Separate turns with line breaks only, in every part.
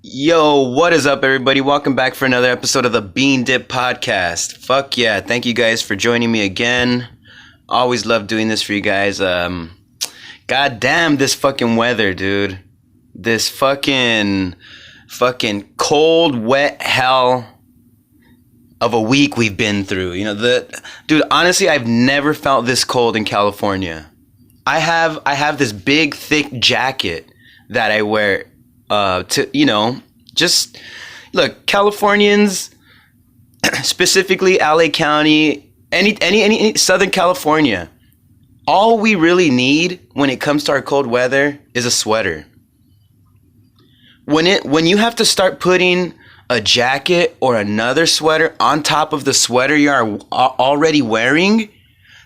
Yo, what is up, everybody? Welcome back for another episode of the Bean Dip Podcast. Fuck yeah. Thank you guys for joining me again. Always love doing this for you guys. God damn this fucking weather, dude. This fucking cold, wet hell of a week we've been through. Dude, honestly, I've never felt this cold in California. I have this big, thick jacket that I wear just look, Californians, specifically LA County, any Southern California, all we really need when it comes to our cold weather is a sweater. When you have to start putting a jacket or another sweater on top of the sweater you're already wearing,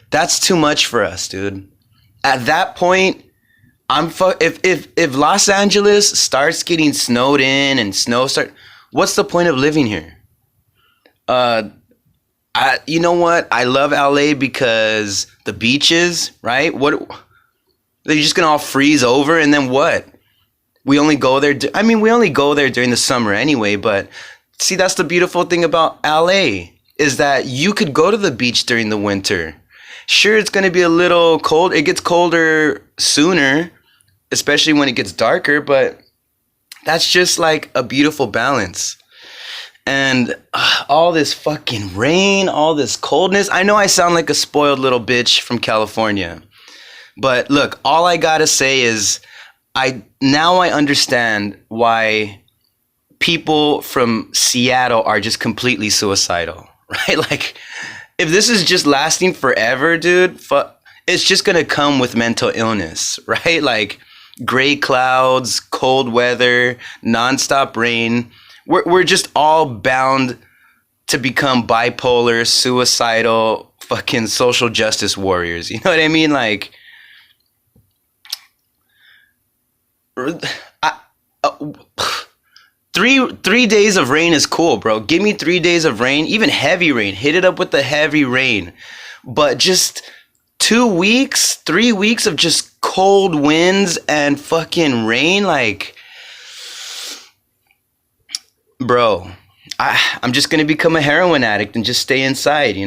that's too much for us, dude. At that point, if Los Angeles starts getting snowed in and what's the point of living here? You know what? I love LA because the beaches, right? They're just gonna all freeze over, and then what? We only go there. We only go there during the summer anyway. But see, that's the beautiful thing about LA is that you could go to the beach during the winter. Sure, it's gonna be a little cold. It gets colder sooner, especially when it gets darker, but that's just like a beautiful balance. And all this fucking rain, all this coldness. I know I sound like a spoiled little bitch from California, but look, all I gotta say is I understand why people from Seattle are just completely suicidal, right? Like, if this is just lasting forever, dude, it's just gonna come with mental illness, right? Like, gray clouds, cold weather, nonstop rain. We're just all bound to become bipolar, suicidal, fucking social justice warriors. You know what I mean? Like, three days of rain is cool, bro. Give me 3 days of rain, even heavy rain. Hit it up with the heavy rain. But just 2 weeks, 3 weeks of just cold winds and fucking rain, like, bro, I'm just gonna become a heroin addict and just stay inside.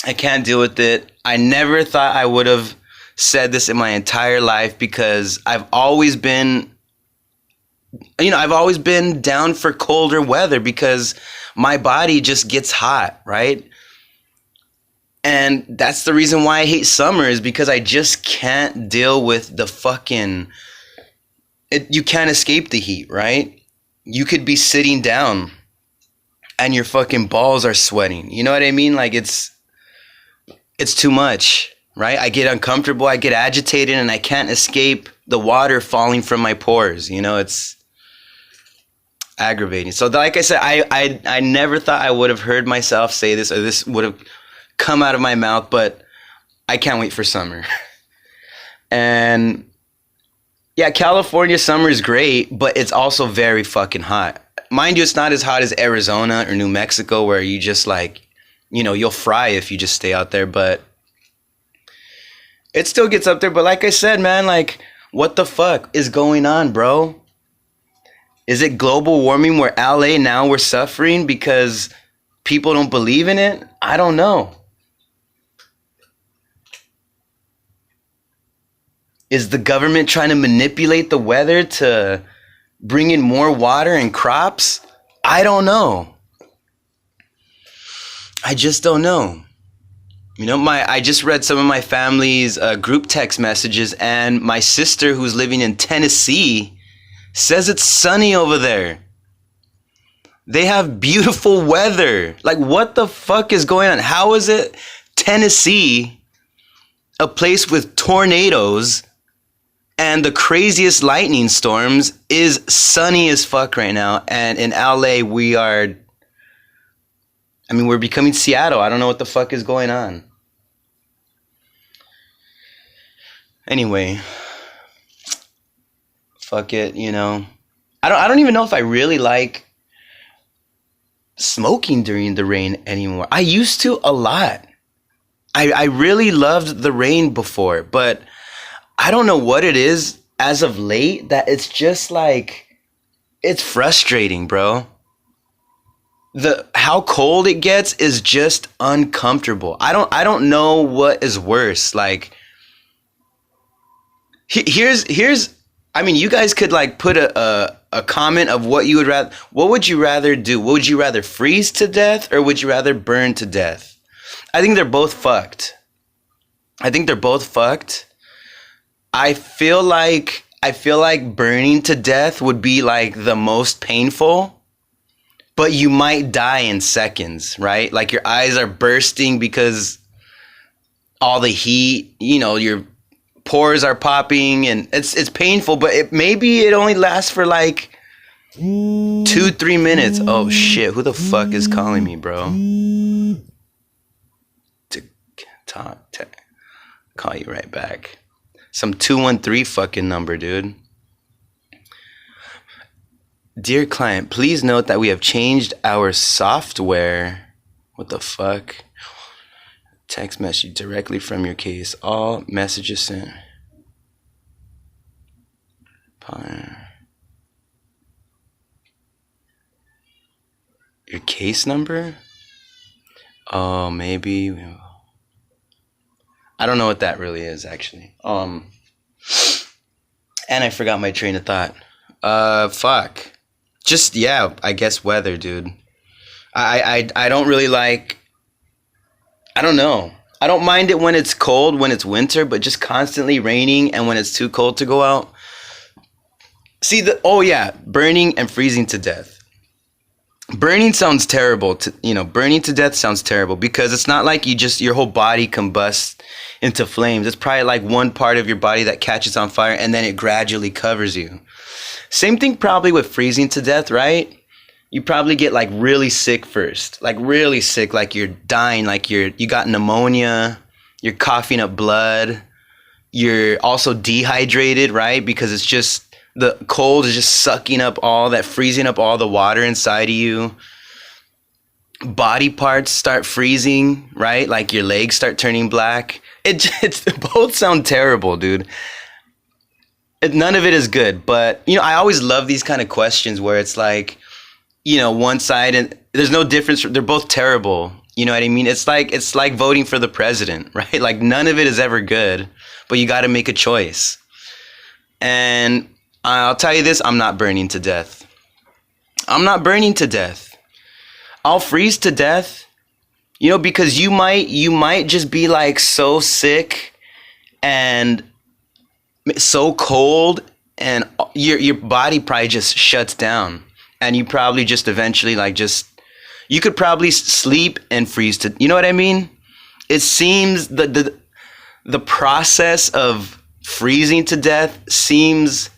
I can't deal with it. I never thought I would have said this in my entire life because I've always been down for colder weather because my body just gets hot, right? And that's the reason why I hate summer, is because I just can't deal with the you can't escape the heat, right? You could be sitting down and your fucking balls are sweating. You know what I mean? Like, it's too much, right? I get uncomfortable, I get agitated, and I can't escape the water falling from my pores. It's aggravating. So like I said, I never thought I would have heard myself say this, or this would have come out of my mouth, but I can't wait for summer. And yeah, California summer is great, but it's also very fucking hot. Mind you, it's not as hot as Arizona or New Mexico, where you just you'll fry if you just stay out there, but it still gets up there. But like I said, man, like, what the fuck is going on, bro? Is it global warming where LA now we're suffering because people don't believe in it? I don't know. Is the government trying to manipulate the weather to bring in more water and crops? I don't know. I just don't know. I just read some of my family's group text messages, and my sister, who's living in Tennessee, says it's sunny over there. They have beautiful weather. Like, what the fuck is going on? How is it Tennessee, a place with tornadoes and the craziest lightning storms, is sunny as fuck right now? And in LA, we're becoming Seattle. I don't know what the fuck is going on. Anyway, fuck it, I don't even know if I really like smoking during the rain anymore. I used to a lot. I really loved the rain before, but I don't know what it is as of late that it's just like It's frustrating, bro. The how cold it gets is just uncomfortable. I don't know what is worse. Like here's I mean, you guys could like put a comment of what you would rather. What would you rather do? Would you rather freeze to death or would you rather burn to death? I think they're both fucked. I think they're both fucked. I feel like burning to death would be like the most painful, but you might die in seconds, right? Like your eyes are bursting because all the heat, your pores are popping and it's painful, but maybe it only lasts for like 2-3 minutes. Oh shit, who the fuck is calling me, bro? To call you right back. Some 213 fucking number, dude. Dear client, please note that we have changed our software. What the fuck? Text message directly from your case. All messages sent. Your case number? Oh, maybe. I don't know what that really is, actually. And I forgot my train of thought. Fuck. Just, yeah, I guess weather, dude. I don't really like... I don't know. I don't mind it when it's cold, when it's winter, but just constantly raining and when it's too cold to go out. See, burning and freezing to death. Burning sounds terrible. Burning to death sounds terrible because it's not like your whole body combusts into flames. It's probably like one part of your body that catches on fire and then it gradually covers you. Same thing probably with freezing to death, right? You probably get like really sick first, like really sick, like you're dying, like you got pneumonia, you're coughing up blood, you're also dehydrated, right? Because it's just the cold is just sucking up freezing up all the water inside of you. Body parts start freezing, right? Like your legs start turning black. It's both sound terrible, dude. None of it is good, but I always love these kind of questions where it's like, one side and there's no difference. They're both terrible. You know what I mean? It's like voting for the president, right? Like none of it is ever good, but you got to make a choice. And I'll tell you this, I'm not burning to death. I'm not burning to death. I'll freeze to death, because you might just be like so sick and so cold and your body probably just shuts down and you probably just eventually you could probably sleep and freeze to, you know what I mean? It seems the process of freezing to death seems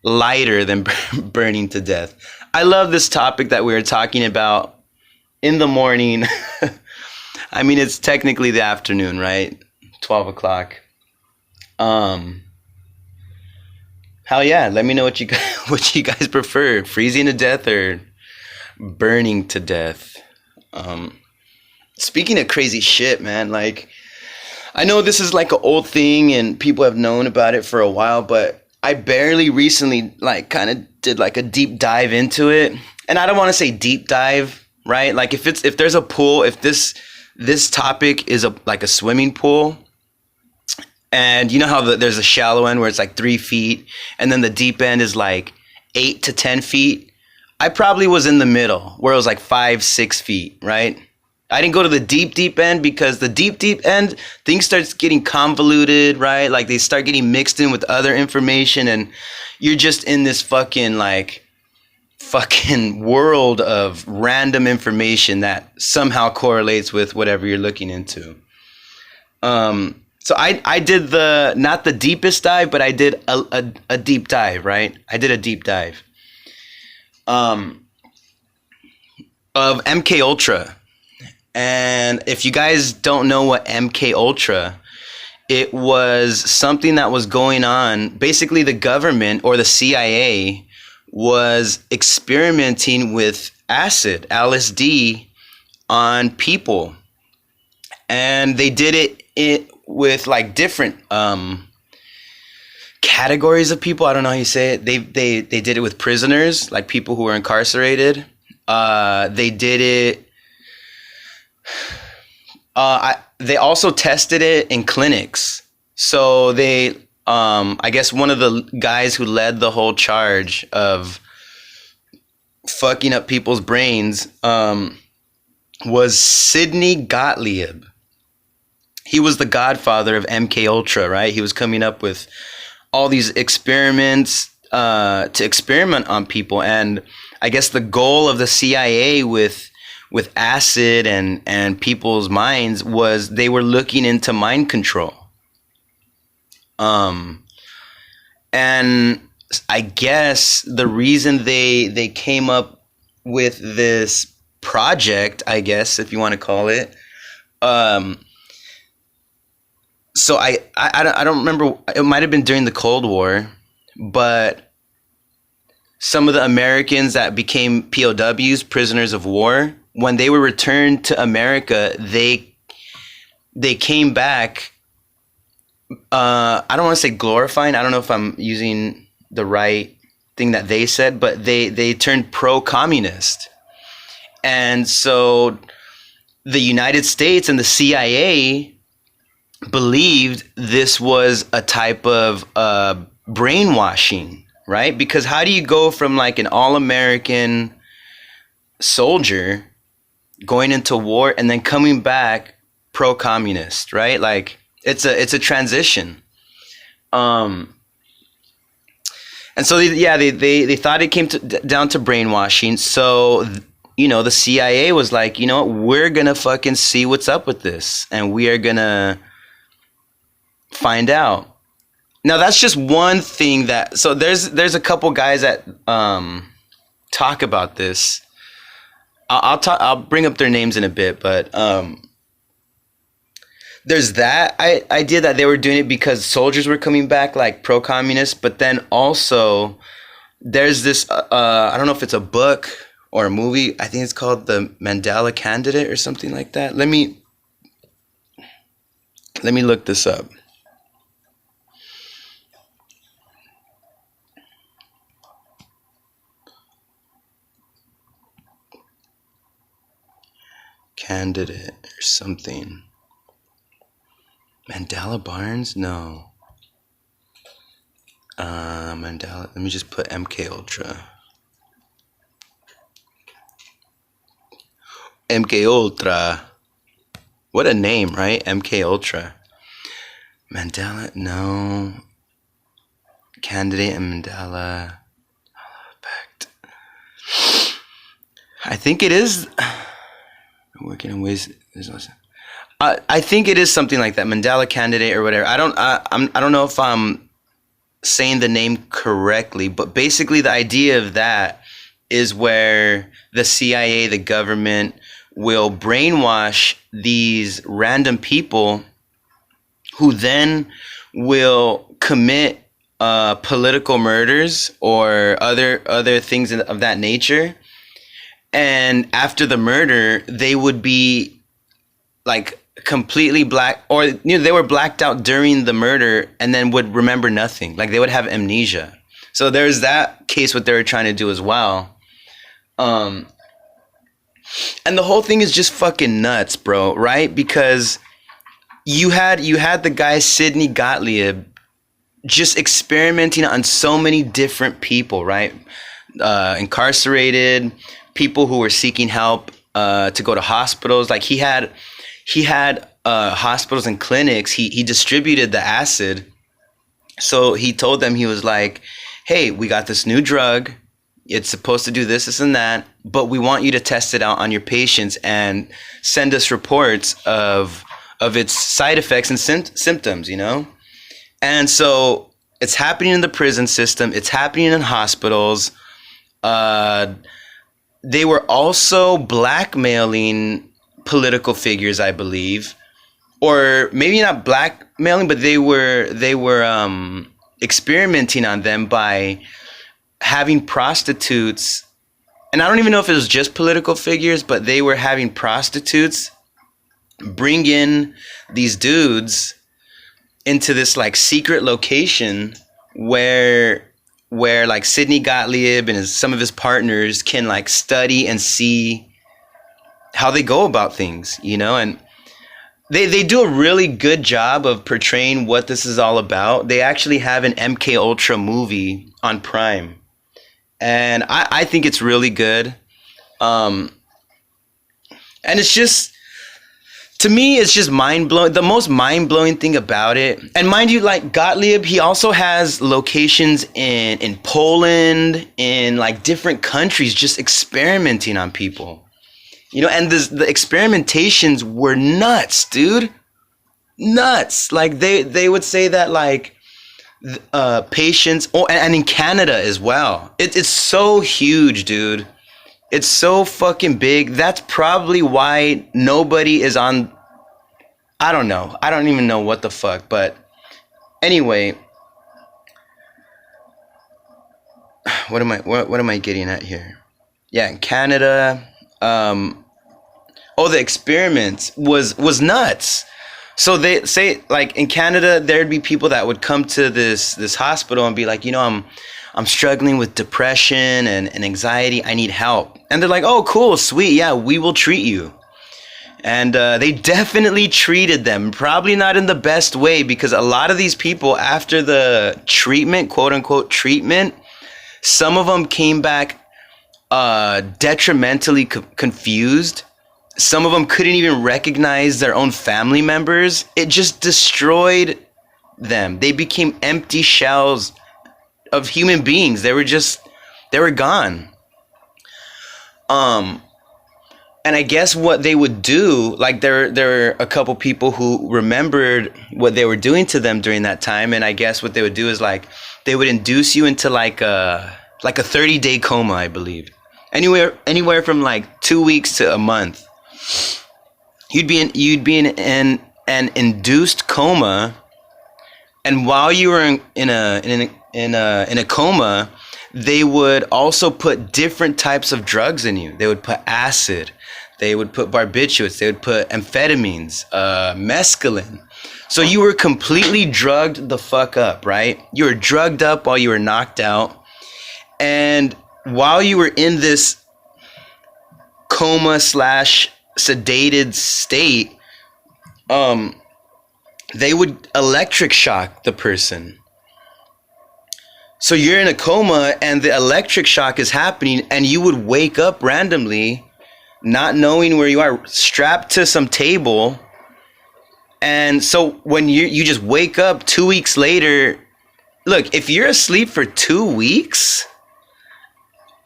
lighter than burning to death. I love this topic that we were talking about in the morning. I mean, it's technically the afternoon, right? 12 o'clock. Hell yeah, let me know what you guys prefer, freezing to death or burning to death. Speaking of crazy shit, man, like I know this is like an old thing and people have known about it for a while, but I barely recently kind of did like a deep dive into it. And I don't want to say deep dive, right? Like if there's a pool, if this topic is like a swimming pool, and you know how there's a shallow end where it's like 3 feet and then the deep end is like 8 to 10 feet. I probably was in the middle where it was like 5-6 feet, right? I didn't go to the deep end because the deep end, things starts getting convoluted, right? Like they start getting mixed in with other information and you're just in this fucking world of random information that somehow correlates with whatever you're looking into. So I did not the deepest dive, but I did a deep dive, right? I did a deep dive of MK Ultra. And if you guys don't know what MK Ultra, it was something that was going on. Basically, the government or the CIA was experimenting with acid, LSD, on people. And they did it with like different categories of people. I don't know how you say it. They did it with prisoners, like people who were incarcerated. They did it. They also tested it in clinics. So they, I guess one of the guys who led the whole charge of fucking up people's brains, was Sidney Gottlieb. He was the godfather of MK Ultra, right? He was coming up with all these experiments to experiment on people, and I guess the goal of the CIA with acid and people's minds was they were looking into mind control. And I guess the reason they came up with this project, I guess, if you want to call it, so I don't remember, it might have been during the Cold War, but some of the Americans that became POWs, prisoners of war, when they were returned to America, they came back, I don't want to say glorifying, I don't know if I'm using the right thing that they said, but they turned pro-communist. And so the United States and the CIA believed this was a type of brainwashing, right? Because how do you go from like an all-American soldier going into war and then coming back pro-communist, right? Like it's a transition. And so they thought it came down to brainwashing. So the CIA was like, you know what, we're gonna fucking see what's up with this, and we are gonna find out. Now that's just one thing that. So there's a couple guys that talk about this. I'll bring up their names in a bit, but there's that idea that they were doing it because soldiers were coming back like pro-communist, but then also there's this I don't know if it's a book or a movie. I think it's called The Mandela Candidate or something like that. Let me look this up. Candidate or something. Mandela Barnes? No. Mandela. Let me just put MK Ultra. MK Ultra. What a name, right? MK Ultra. Mandela? No. Candidate and Mandela. Effect. I think it is. Working in ways. I think it is something like that, Mandela Candidate or whatever. I don't know if I'm saying the name correctly, but basically the idea of that is where the CIA, the government, will brainwash these random people who then will commit political murders or other things of that nature. And after the murder, they would be like completely black, or they were blacked out during the murder and then would remember nothing. Like they would have amnesia. So there's that case what they were trying to do as well. And the whole thing is just fucking nuts, bro, right? Because you had the guy Sidney Gottlieb just experimenting on so many different people, right? Incarcerated people who were seeking help to go to hospitals. Like he had hospitals and clinics. He distributed the acid. So he told them, he was like, hey, we got this new drug. It's supposed to do this, this, and that, but we want you to test it out on your patients and send us reports of its side effects and symptoms, And so it's happening in the prison system. It's happening in hospitals. They were also blackmailing political figures, I believe, or maybe not blackmailing, but they were experimenting on them by having prostitutes. And I don't even know if it was just political figures, but they were having prostitutes bring in these dudes into this like secret location where like Sidney Gottlieb and some of his partners can like study and see how they go about things, you know, and they do a really good job of portraying what this is all about. They actually have an MK Ultra movie on Prime, and I think it's really good. And it's just, to me, it's just mind-blowing. The most mind-blowing thing about it, and mind you, like Gottlieb, he also has locations in Poland, in like different countries, just experimenting on people. You know, and the experimentations were nuts, dude. Nuts. Like they would say that like patients, and in Canada as well. It's so huge, dude. It's so fucking big. That's probably why nobody is on. I don't know. I don't even know what the fuck. But anyway, what am I getting at here? Yeah, in Canada. The experiments was nuts. So they say like in Canada there'd be people that would come to this hospital and be like, you know, I'm struggling with depression and anxiety. I need help. And they're like, oh, cool, sweet. Yeah, we will treat you. And they definitely treated them. Probably not in the best way, because a lot of these people, after the treatment, quote unquote treatment, some of them came back detrimentally confused. Some of them couldn't even recognize their own family members. It just destroyed them. They became empty shells of human beings. They were gone. And I guess what they would do, like there were a couple people who remembered what they were doing to them during that time, and I guess what they would do is like they would induce you into like a 30-day coma, I believe. Anywhere from like 2 weeks to a month. You'd be in an induced coma, and while you were in a coma, they would also put different types of drugs in you. They would put acid, they would put barbiturates, they would put amphetamines, mescaline. So you were completely drugged the fuck up, right? You were drugged up while you were knocked out, and while you were in this coma / sedated state, they would electric shock the person. So you're in a coma and the electric shock is happening, and you would wake up randomly, not knowing where you are, strapped to some table. And so when you just wake up 2 weeks later, look, if you're asleep for 2 weeks,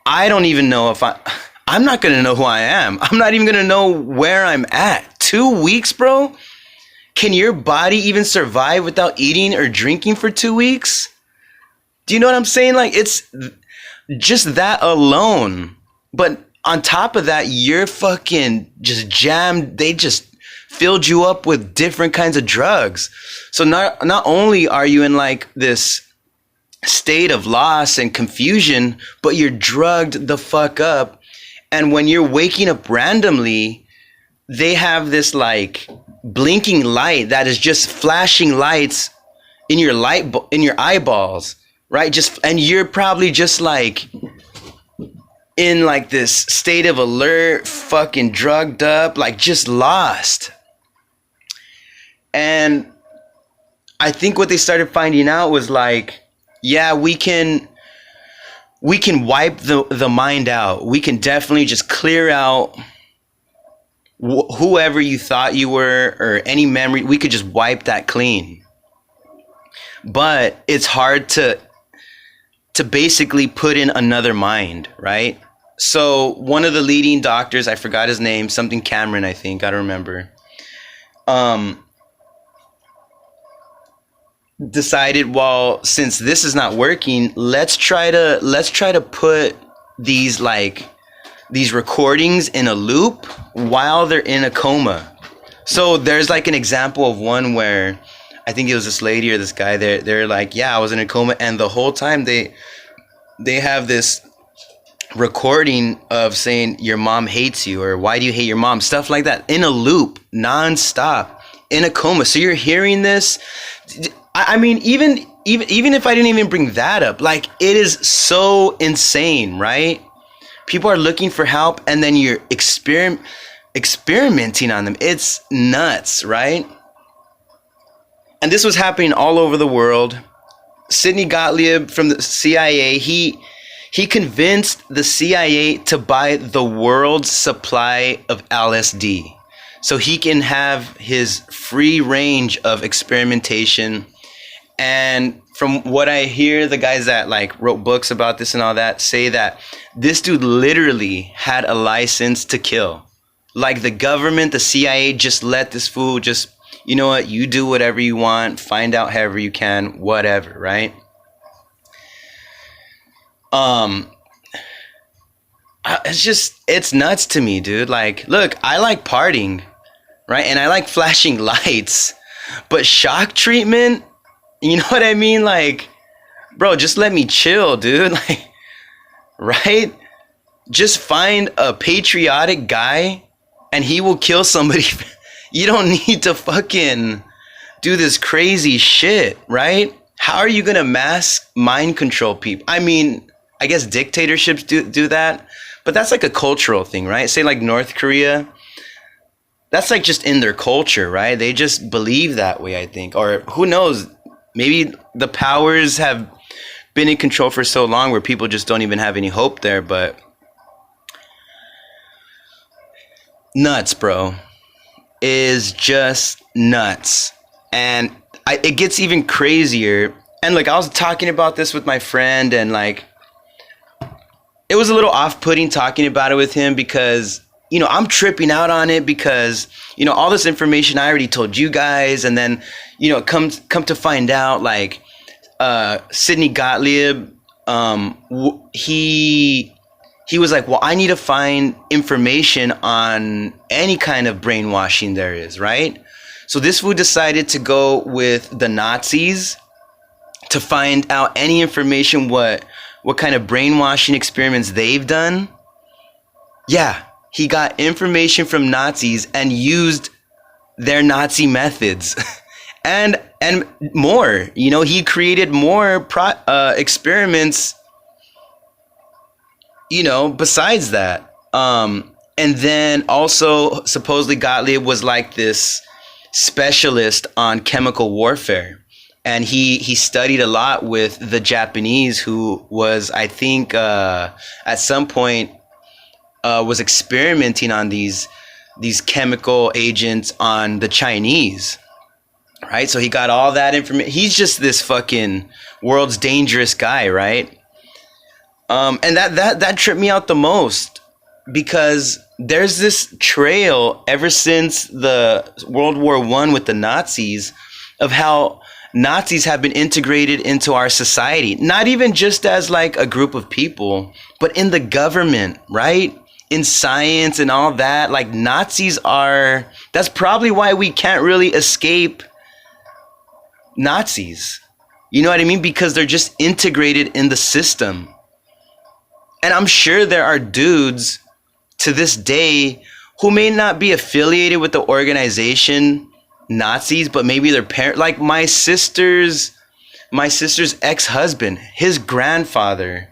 I don't even know if I'm not going to know who I am. I'm not even going to know where I'm at. 2 weeks, bro? Can your body even survive without eating or drinking for 2 weeks? Do you know what I'm saying? Like, it's just that alone. But on top of that, you're fucking just jammed. They just filled you up with different kinds of drugs. So not only are you in like this state of loss and confusion, but you're drugged the fuck up. And when you're waking up randomly, they have this like blinking light that is just flashing lights in your eyeballs, right? And you're probably just like in like this state of alert, fucking drugged up, like just lost. And I think what they started finding out was like, yeah, we can wipe the mind out. We can definitely just clear out whoever you thought you were, or any memory. We could just wipe that clean. But it's hard to basically put in another mind, right? So one of the leading doctors, I forgot his name, something Cameron, I think, I don't remember, decided, well, since this is not working, let's try to put these recordings in a loop while they're in a coma. So there's like an example of one where I think it was this lady or this guy, they're like, yeah, I was in a coma, and the whole time they have this recording of saying your mom hates you, or why do you hate your mom, stuff like that, in a loop, non-stop, in a coma. So you're hearing this. I mean, even even if I didn't even bring that up, like it is so insane, right? People are looking for help, and then you're experimenting on them. It's nuts, right? And this was happening all over the world. Sidney Gottlieb from the CIA, he convinced the CIA to buy the world's supply of LSD so he can have his free range of experimentation. And from what I hear, the guys that like wrote books about this and all that say that this dude literally had a license to kill. Like the government, the CIA just let this fool just, you know what, you do whatever you want, find out however you can, whatever, right? It's nuts to me, dude. Like, look, I like partying, right? And I like flashing lights, but shock treatment, you know what I mean? Like, bro, just let me chill, dude. Like, right? Just find a patriotic guy and he will kill somebody. You don't need to fucking do this crazy shit, right? How are you going to mass mind control people? I mean, I guess dictatorships do that, but that's like a cultural thing, right? Say like North Korea. That's like just in their culture, right? They just believe that way, I think. Or who knows? Maybe the powers have been in control for so long where people just don't even have any hope there, but nuts, bro. Is just nuts. And it gets even crazier. And like I was talking about this with my friend, and like it was a little off-putting talking about it with him because, you know, I'm tripping out on it because, you know, all this information I already told you guys, and then, you know, come to find out, like Sidney Gottlieb, he was like, well, I need to find information on any kind of brainwashing there is, right? So this fool decided to go with the Nazis to find out any information, what kind of brainwashing experiments they've done. Yeah, he got information from Nazis and used their Nazi methods and more. You know, he created more experiments, you know, besides that. And then also supposedly Gottlieb was like this specialist on chemical warfare. And he studied a lot with the Japanese, who was, I think, at some point was experimenting on these chemical agents on the Chinese, right? So he got all that information. He's just this fucking world's dangerous guy, right? And that tripped me out the most, because there's this trail ever since the World War I with the Nazis of how Nazis have been integrated into our society, not even just as like a group of people, but in the government, right? In science and all that. Like Nazis are, that's probably why we can't really escape Nazis. You know what I mean? Because they're just integrated in the system. And I'm sure there are dudes to this day who may not be affiliated with the organization Nazis, but maybe their parent, like my sister's ex-husband, his grandfather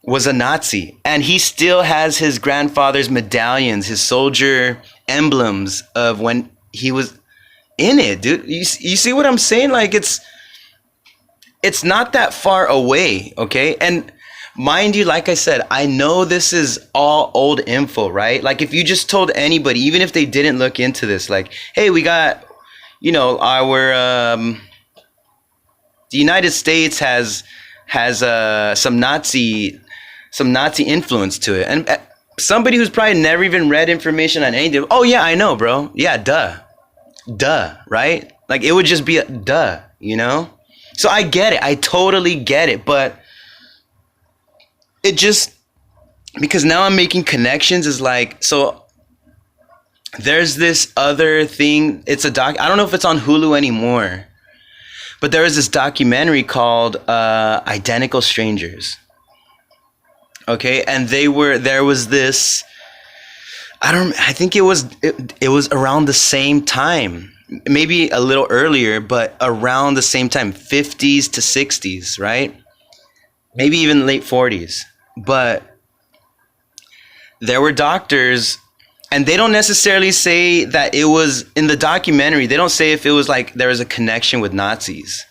was a Nazi, and he still has his grandfather's medallions, his soldier emblems of when he was in it, dude. You see what I'm saying? Like it's not that far away, okay? And mind you, like I said, I know this is all old info, right? Like if you just told anybody, even if they didn't look into this, like, hey, we got, you know, the United States has some Nazi influence to it. And somebody who's probably never even read information on anything, oh yeah, I know, bro. Yeah, duh, right? Like it would just be a duh, you know? So I get it. I totally get it. But it just, because now I'm making connections, is like, so there's this other thing. It's a I don't know if it's on Hulu anymore, but there was this documentary called Identical Strangers. Okay, and there was this, I think it was around the same time, maybe a little earlier, but around the same time, 50s to 60s, right? Maybe even late 40s. But there were doctors, and they don't necessarily say that it was in the documentary. They don't say if it was like there was a connection with Nazis.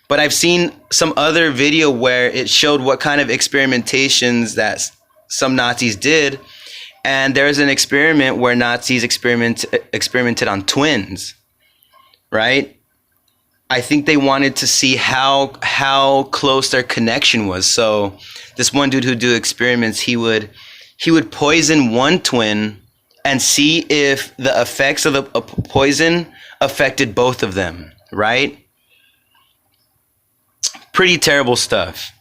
But I've seen some other video where it showed what kind of experimentations that some Nazis did. And there's an experiment where Nazis experimented on twins, right? I think they wanted to see how close their connection was. So this one dude who do experiments, he would poison one twin and see if the effects of the poison affected both of them, right? Pretty terrible stuff.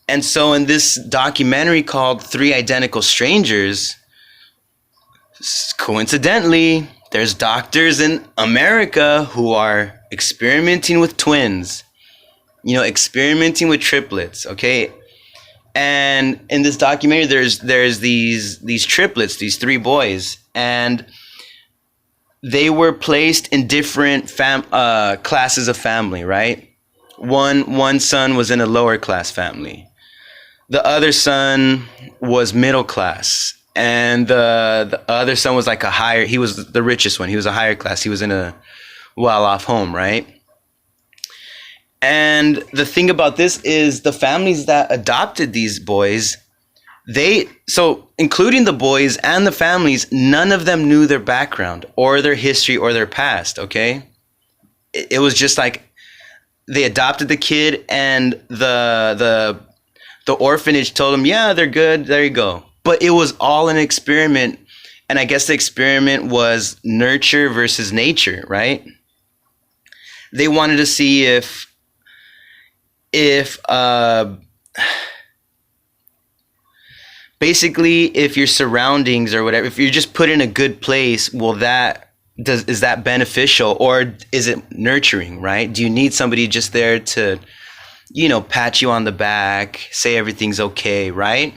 And so in this documentary called Three Identical Strangers, coincidentally, there's doctors in America who are experimenting with twins, experimenting with triplets, okay? And in this documentary, there's these triplets, these three boys, and they were placed in different classes of family, right? One son was in a lower class family. The other son was middle class, and the other son was like he was the richest one. He was a higher class. He was in a well-off home, right? And the thing about this is the families that adopted these boys, including the boys and the families, none of them knew their background or their history or their past, okay? It was just like they adopted the kid, and the orphanage told them, yeah, they're good, there you go. But it was all an experiment, and I guess the experiment was nurture versus nature, right? They wanted to see if basically if your surroundings or whatever, if you're just put in a good place, is that beneficial, or is it nurturing, right? Do you need somebody just there to, pat you on the back, say everything's okay, right?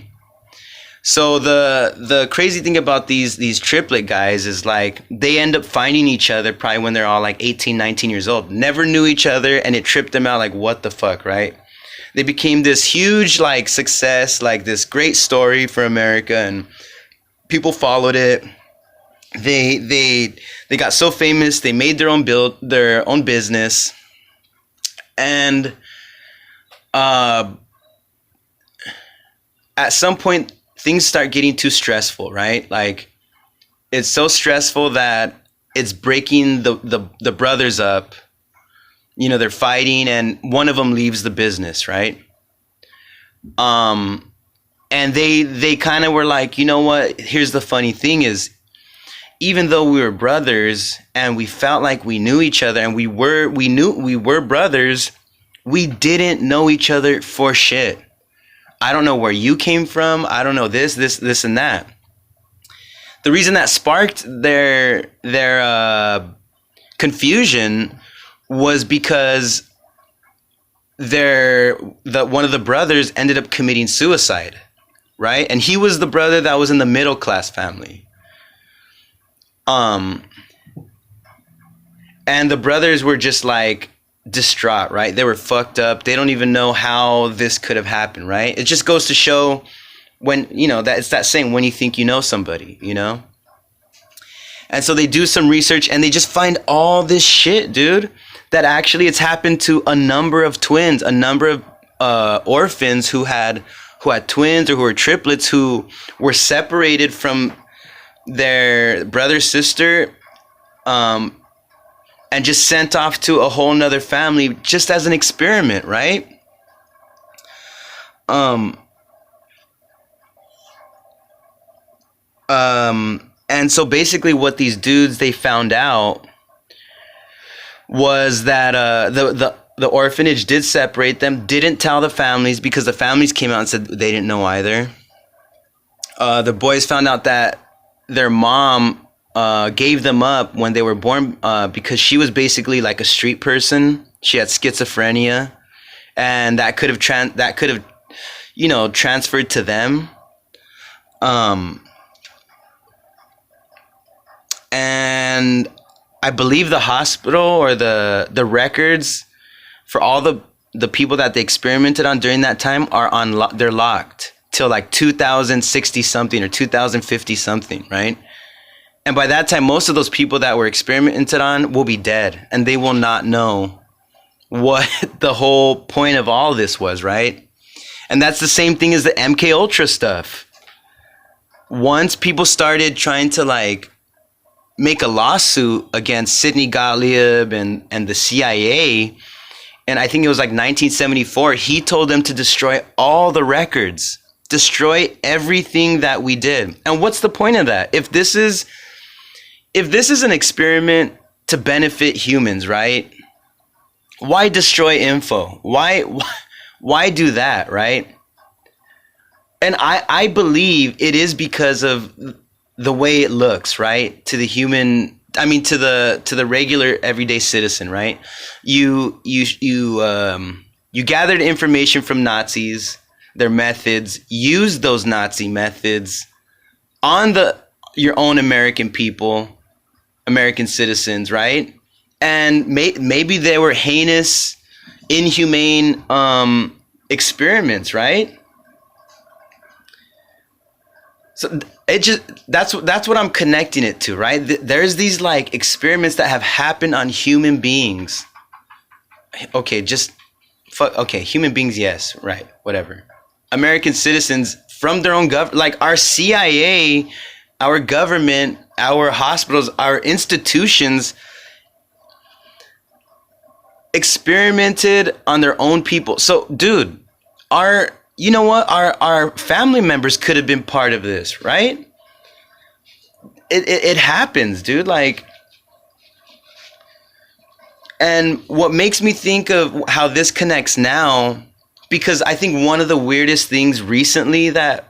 So the crazy thing about these triplet guys is like they end up finding each other probably when they're all like 18, 19 years old. Never knew each other, and it tripped them out like, what the fuck, right? They became this huge like success, like this great story for America, and people followed it. They got so famous, they made their own business, and at some point things start getting too stressful, right? Like it's so stressful that it's breaking the brothers up. They're fighting, and one of them leaves the business, right? And they kind of were like, you know what? Here's the funny thing is, even though we were brothers and we felt like we knew each other, and we were brothers, we didn't know each other for shit. I don't know where you came from. I don't know this, and that. The reason that sparked their confusion was because one of the brothers ended up committing suicide, right? And he was the brother that was in the middle class family. And the brothers were just like distraught, right? They were fucked up. They don't even know how this could have happened, right? It just goes to show when, that it's that saying, when you think you know somebody, And so they do some research, and they just find all this shit, dude, that actually it's happened to a number of twins, a number of orphans who had twins or who were triplets who were separated from their brother, sister, and just sent off to a whole nother family just as an experiment, right? And so basically what these dudes, they found out was that the orphanage did separate them, didn't tell the families, because the families came out and said they didn't know either. The boys found out that their mom gave them up when they were born because she was basically like a street person. She had schizophrenia, and that could have transferred to them. And I believe the hospital or the records for all the people that they experimented on during that time are they're locked till like 2060 something or 2050 something, right? And by that time, most of those people that were experimented on will be dead, and they will not know what the whole point of all this was, right? And that's the same thing as the MK Ultra stuff. Once people started trying to like make a lawsuit against Sidney Gottlieb and the CIA, and I think it was like 1974, he told them to destroy all the records, destroy everything that we did. And what's the point of that? If this is an experiment to benefit humans, right? Why destroy info? Why do that, right? And I believe it is because of the way it looks, right? To the human, I mean, to the regular everyday citizen, right? You gathered information from Nazis, their methods, used those Nazi methods on your own American people, American citizens, right? And maybe they were heinous, inhumane experiments, right? So that's what I'm connecting it to, right? There's these like experiments that have happened on human beings. Okay, okay, human beings, yes, right, whatever. American citizens from their own government, like our CIA, our government, our hospitals, our institutions experimented on their own people. So, dude, you know what? Our family members could have been part of this, right? It happens, dude. Like, and what makes me think of how this connects now, because I think one of the weirdest things recently that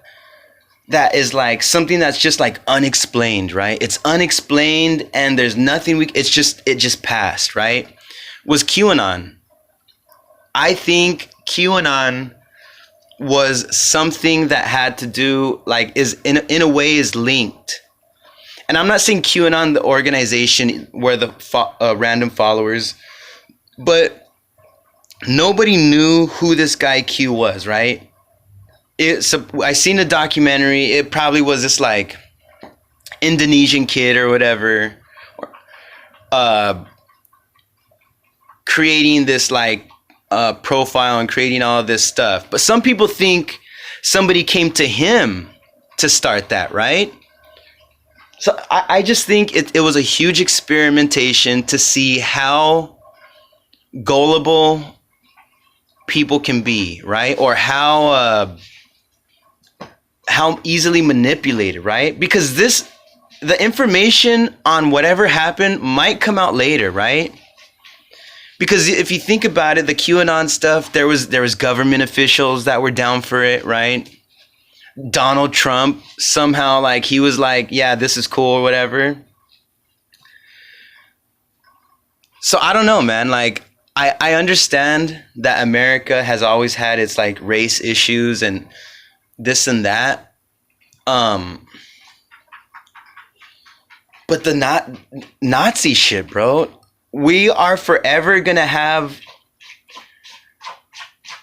is like something that's just like unexplained, right? It's unexplained, and there's nothing it just passed, right? Was QAnon. I think QAnon was something that had to do, like, is in a way is linked. And I'm not saying QAnon, the organization where the random followers, but nobody knew who this guy Q was, right? I seen a documentary. It probably was this like Indonesian kid or whatever, creating this like profile and creating all this stuff. But some people think somebody came to him to start that, right? So I just think it was a huge experimentation to see how gullible people can be, right? Or how easily manipulated, right? Because the information on whatever happened might come out later, right? Because if you think about it, the QAnon stuff, there was government officials that were down for it, right? Donald Trump, somehow, like, he was like, yeah, this is cool or whatever. So I don't know, man. Like, I understand that America has always had its like race issues and this and that. But the Nazi shit, bro. We're forever gonna have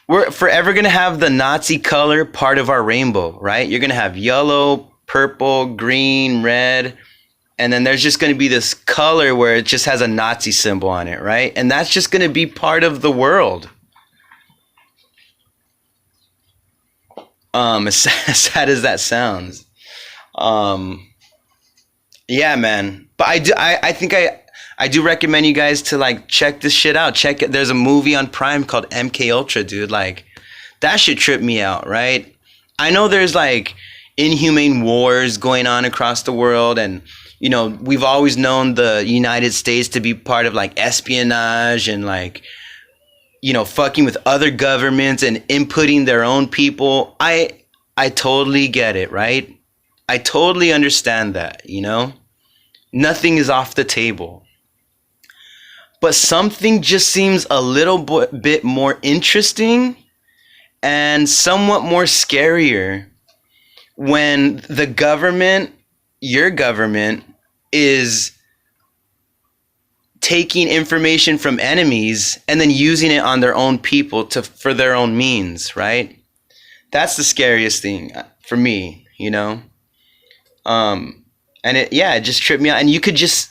the Nazi color part of our rainbow, right? You're gonna have yellow, purple, green, red, and then there's just gonna be this color where it just has a Nazi symbol on it, right? And that's just gonna be part of the world. As sad as that sounds. Yeah, man. But I think I do recommend you guys to like check this shit out. Check it. There's a movie on Prime called MK Ultra, dude. Like, that shit tripped me out, right? I know there's like inhumane wars going on across the world, and you know, we've always known the United States to be part of like espionage and like, you know, fucking with other governments and inputting their own people. I totally get it, right? I totally understand that, you know? Nothing is off the table. But something just seems a little bit more interesting and somewhat more scarier when the government, your government, is taking information from enemies and then using it on their own people for their own means, right? That's the scariest thing for me, you know? And it just tripped me out. And you could just,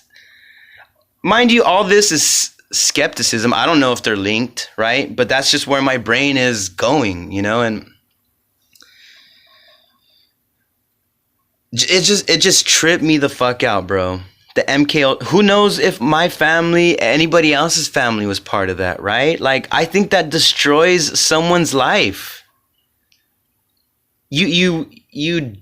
mind you, all this is skepticism. I don't know if they're linked, right? But that's just where my brain is going, you know? And it just tripped me the fuck out, bro. The MK, who knows if my family, anybody else's family was part of that, right? Like, I think that destroys someone's life. You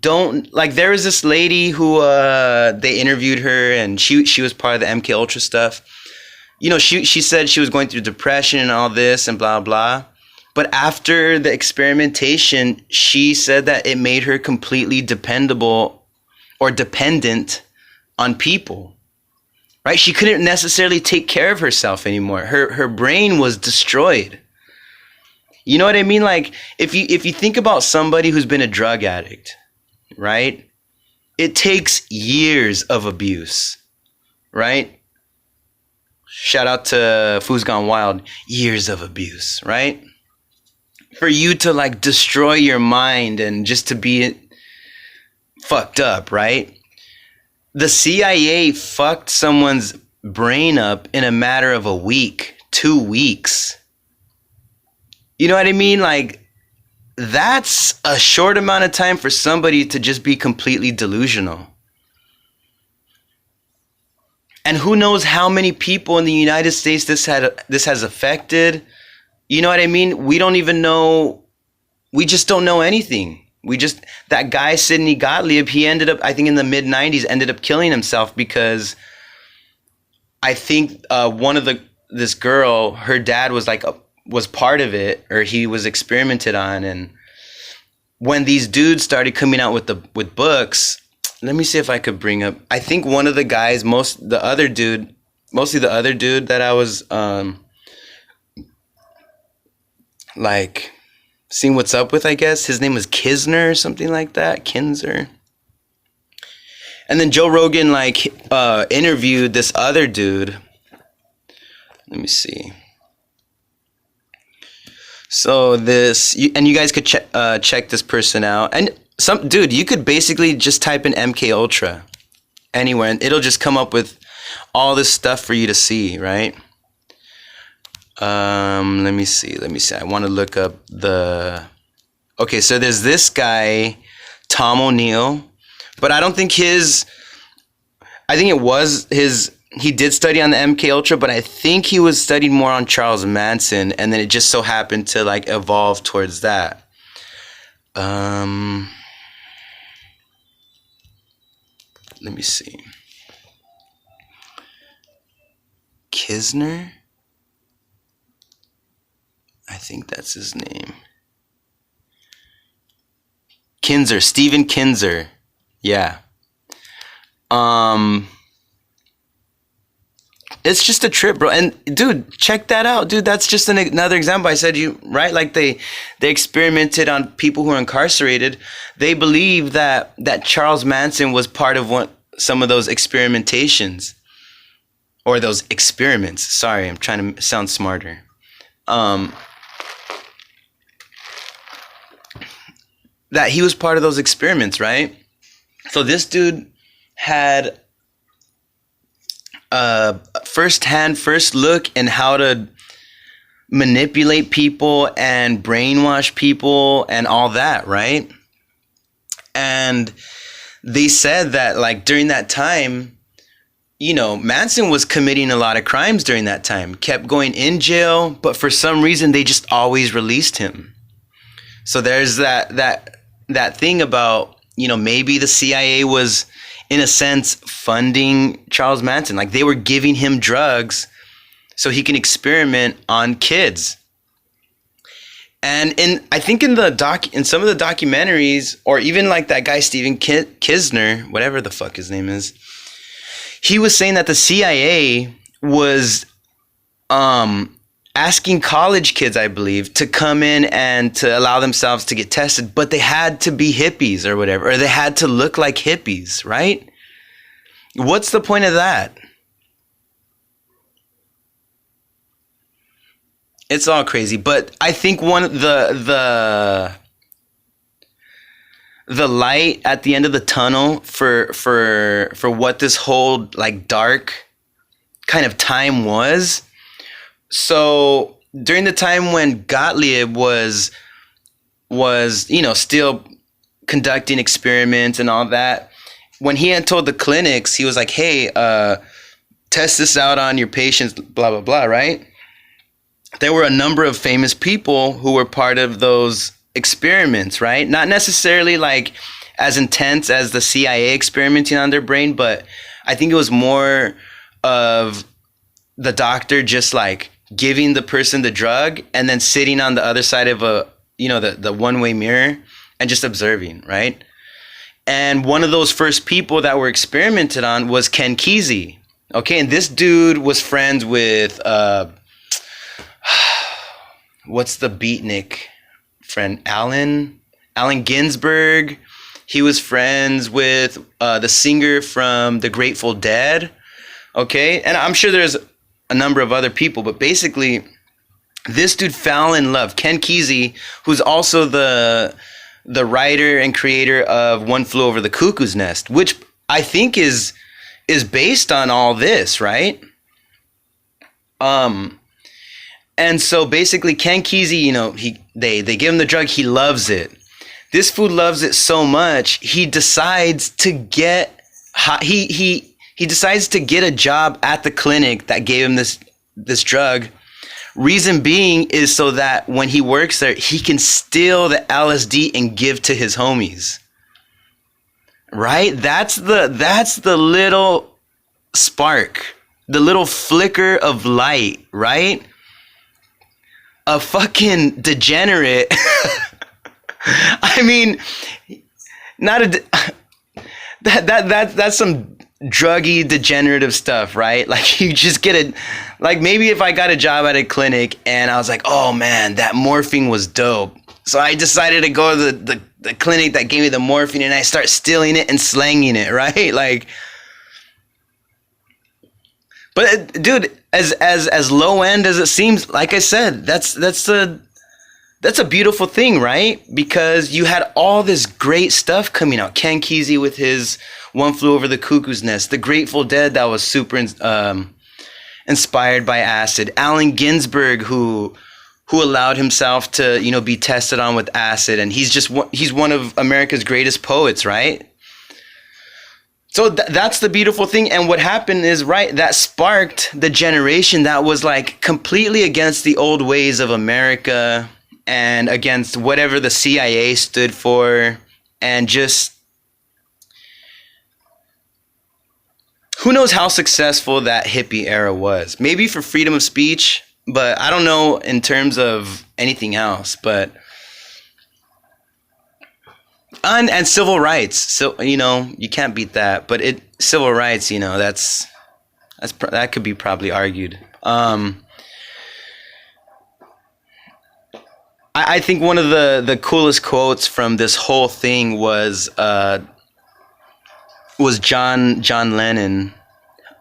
don't, like, there was this lady who they interviewed her, and she was part of the MK Ultra stuff. You know, she said she was going through depression and all this and blah blah. But after the experimentation, she said that it made her completely dependable or dependent on people, right? She couldn't necessarily take care of herself anymore. Her brain was destroyed. You know what I mean? Like, if you think about somebody who's been a drug addict, right? It takes years of abuse, right? Shout out to Foo's Gone Wild. Years of abuse, right? For you to, like, destroy your mind and just to be fucked up, right? The CIA fucked someone's brain up in a matter of a week, 2 weeks. You know what I mean? Like, that's a short amount of time for somebody to just be completely delusional. And who knows how many people in the United States this has affected. You know what I mean? We don't even know. We just don't know anything. That guy, Sidney Gottlieb, he ended up, I think in the mid 90s, ended up killing himself because I think this girl, her dad was part of it, or he was experimented on. And when these dudes started coming out with books, let me see if I could bring up, I think one of the guys, mostly the other dude that I was, like, seeing what's up with, I guess. His name was Kisner or something like that. Kinzer. And then Joe Rogan, like, interviewed this other dude. Let me see. So and you guys could check this person out. And dude, you could basically just type in MK Ultra anywhere, and it'll just come up with all this stuff for you to see, right? Let me see. I want to look up okay, so there's this guy, Tom O'Neill, but I don't think I think it was he did study on the MK Ultra, but I think he was studying more on Charles Manson, and then it just so happened to, like, evolve towards that. Let me see. Kisner? I think that's his name. Kinzer, Steven Kinzer. Yeah. It's just a trip, bro. And dude, check that out, dude. That's just another example. I said right? Like they experimented on people who are incarcerated. They believe that Charles Manson was part of some of those experimentations, or those experiments. Sorry, I'm trying to sound smarter. That he was part of those experiments, right? So this dude had first look in how to manipulate people and brainwash people and all that, right? And they said that, like, during that time, you know, Manson was committing a lot of crimes during that time, kept going in jail, but for some reason they just always released him. So there's that thing about, you know, maybe the CIA was, in a sense, funding Charles Manson. Like, they were giving him drugs so he can experiment on kids. And I think in some of the documentaries, or even like that guy Steven Kisner, whatever the fuck his name is, he was saying that the CIA was asking college kids, I believe, to come in and to allow themselves to get tested, but they had to be hippies or whatever, or they had to look like hippies, right? What's the point of that? It's all crazy, but I think one the light at the end of the tunnel for what this whole like dark kind of time was. So during the time when Gottlieb was still conducting experiments and all that, when he had told the clinics, he was like, hey, test this out on your patients, blah blah blah, right? There were a number of famous people who were part of those experiments, right? Not necessarily like as intense as the CIA experimenting on their brain, but I think it was more of the doctor just like giving the person the drug and then sitting on the other side of the one-way mirror and just observing, right? And one of those first people that were experimented on was Ken Kesey. Okay, and this dude was friends with what's the beatnik friend? Allen Ginsberg. He was friends with the singer from the Grateful Dead. Okay, and I'm sure there's a number of other people, but basically this dude fell in love. Ken Kesey, who's also the writer and creator of One Flew Over the Cuckoo's Nest, which I think is based on all this, right? And so basically Ken Kesey, they give him the drug, he loves it. This fool loves it so much, he decides to get he decides to get a job at the clinic that gave him this drug. Reason being is so that when he works there, he can steal the LSD and give to his homies. Right? That's the little spark, the little flicker of light, right? A fucking degenerate. I mean, that's some druggy degenerative stuff, right? Like you just get it. Like maybe if I got a job at a clinic and I was like, oh man, that morphine was dope. So I decided to go to the clinic that gave me the morphine and I start stealing it and slanging it, right? Like, but dude, as low end as it seems, like I said, that's a beautiful thing, right? Because you had all this great stuff coming out. Ken Kesey with his One Flew Over the Cuckoo's Nest, the Grateful Dead that was super inspired by acid, Allen Ginsberg who allowed himself to be tested on with acid, and he's one of America's greatest poets, right? So that's the beautiful thing. And what happened is, right, that sparked the generation that was like completely against the old ways of America and against whatever the CIA stood for, and just who knows how successful that hippie era was. Maybe for freedom of speech, but I don't know in terms of anything else. But and civil rights, so you can't beat that. But civil rights, that could be probably argued. I think one of the coolest quotes from this whole thing was John Lennon.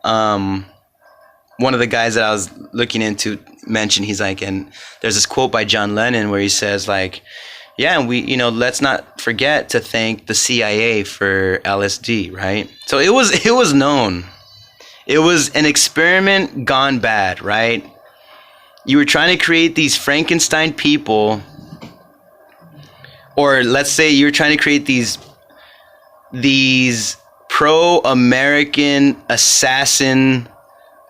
One of the guys that I was looking into mentioned, he's like, and there's this quote by John Lennon where he says like, yeah, and we, let's not forget to thank the CIA for LSD, right? So it was known. It was an experiment gone bad, right? You were trying to create these Frankenstein people, or let's say you're trying to create these pro-American assassin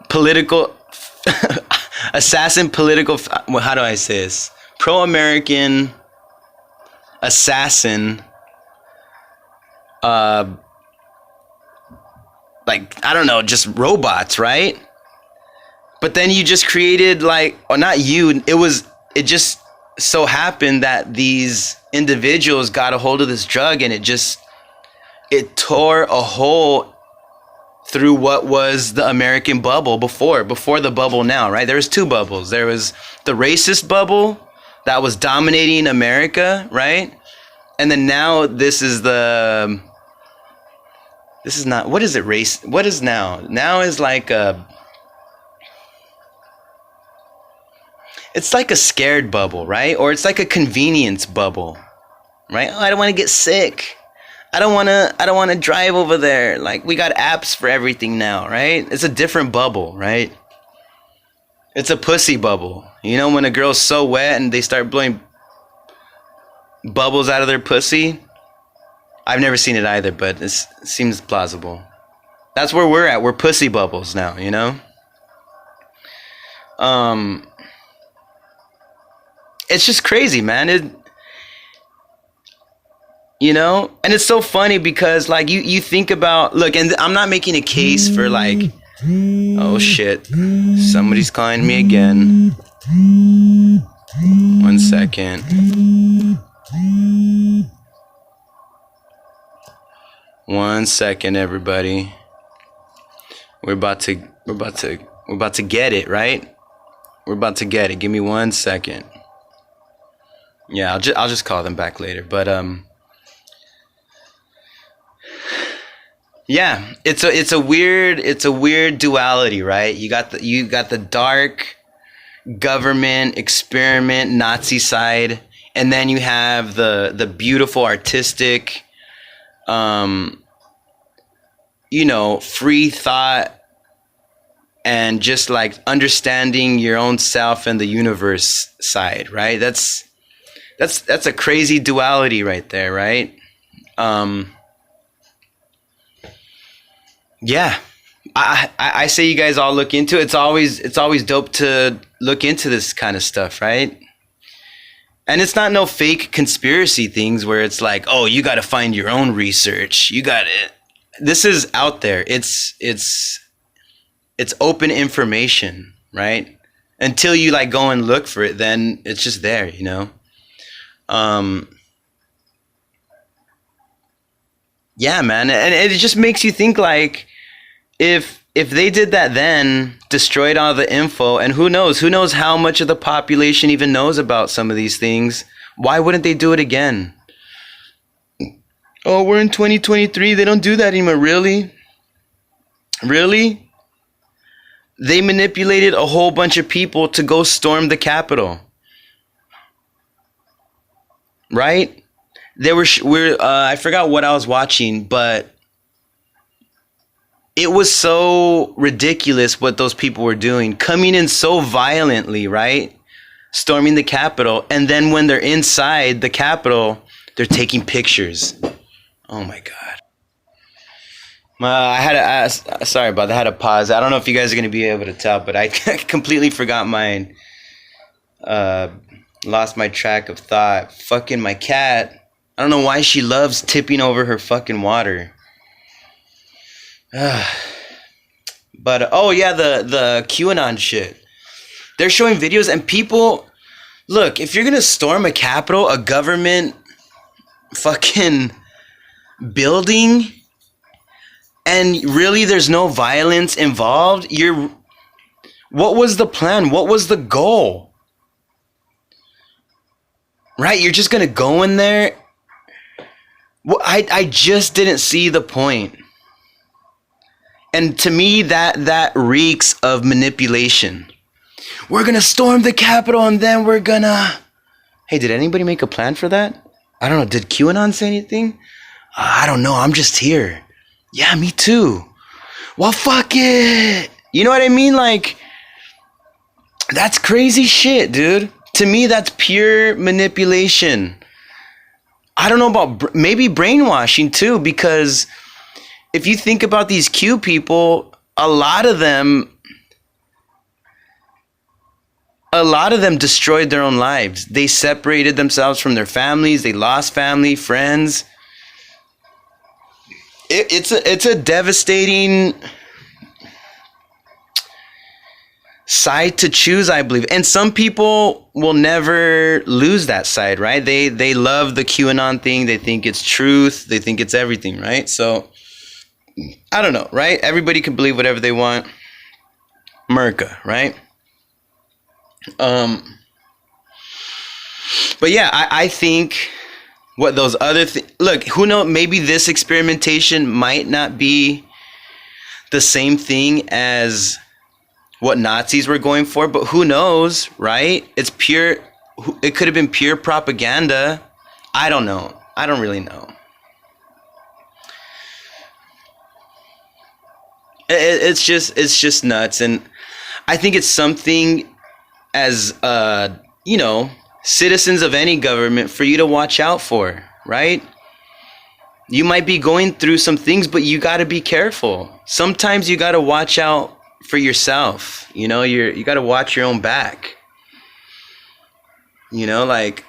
political, how do I say this? Pro-American assassin, like, I don't know, just robots, right? But then you just created it just so happened that these individuals got a hold of this drug and it tore a hole through what was the American bubble before the bubble now, right? There was two bubbles. There was the racist bubble that was dominating America, right? And then now this is not, what is it, race? What is now? Now is like it's like a scared bubble, right? Or it's like a convenience bubble, right? Oh, I don't want to get sick. I don't want to drive over there. Like, we got apps for everything now, right? It's a different bubble, right? It's a pussy bubble. You know, when a girl's so wet and they start blowing bubbles out of their pussy? I've never seen it either, but it seems plausible. That's where we're at. We're pussy bubbles now, you know? It's just crazy, man. You know? And it's so funny because, like, you think about... Look, and I'm not making a case for, like... Oh, shit. Somebody's calling me again. 1 second. 1 second, everybody. We're about to get it, right? We're about to get it. Give me 1 second. Yeah, I'll just call them back later. But yeah, it's a weird duality, right? You got the dark government experiment Nazi side, and then you have the beautiful artistic, you know, free thought and just like understanding your own self and the universe side, right? That's a crazy duality right there, right? Yeah, I say you guys all look into it. It's always dope to look into this kind of stuff, right? And it's not no fake conspiracy things where it's like, oh, you got to find your own research. You got it. This is out there. It's open information, right? Until you like go and look for it, then it's just there, you know? Yeah, man. And it just makes you think like, if they did that then, destroyed all the info, and who knows how much of the population even knows about some of these things, why wouldn't they do it again? Oh, we're in 2023, they don't do that anymore. Really? They manipulated a whole bunch of people to go storm the Capitol. Right? I forgot what I was watching, but it was so ridiculous what those people were doing, coming in so violently, right? Storming the Capitol. And then when they're inside the Capitol, they're taking pictures. Oh my God. Sorry about that. I had to pause. I don't know if you guys are going to be able to tell, but I completely forgot mine. Lost my track of thought. Fucking my cat. I don't know why she loves tipping over her fucking water. But oh yeah, the QAnon shit. They're showing videos and people, look, if you're gonna storm a Capitol, a government fucking building, and really there's no violence involved, what was the plan? What was the goal? Right? You're just gonna go in there? Well, I just didn't see the point. And to me, that reeks of manipulation. We're gonna storm the Capitol and then we're gonna... Hey, did anybody make a plan for that? I don't know. Did QAnon say anything? I don't know. I'm just here. Yeah, me too. Well, fuck it. You know what I mean? Like, that's crazy shit, dude. To me, that's pure manipulation. I don't know about maybe brainwashing too, because if you think about these Q people, a lot of them destroyed their own lives. They separated themselves from their families. They lost family, friends. It's a devastating side to choose, I believe. And some people will never lose that side, right? They love the QAnon thing. They think it's truth. They think it's everything, right? So I don't know, right? Everybody can believe whatever they want. Merca, right? But yeah, I think what those other look, who knows, maybe this experimentation might not be the same thing as what Nazis were going for, but who knows, right? It could have been pure propaganda. I don't know. I don't really know. It's just nuts, and I think it's something as citizens of any government for you to watch out for, right? You might be going through some things, but you got to be careful. Sometimes you got to watch out for yourself. You got to watch your own back. Like,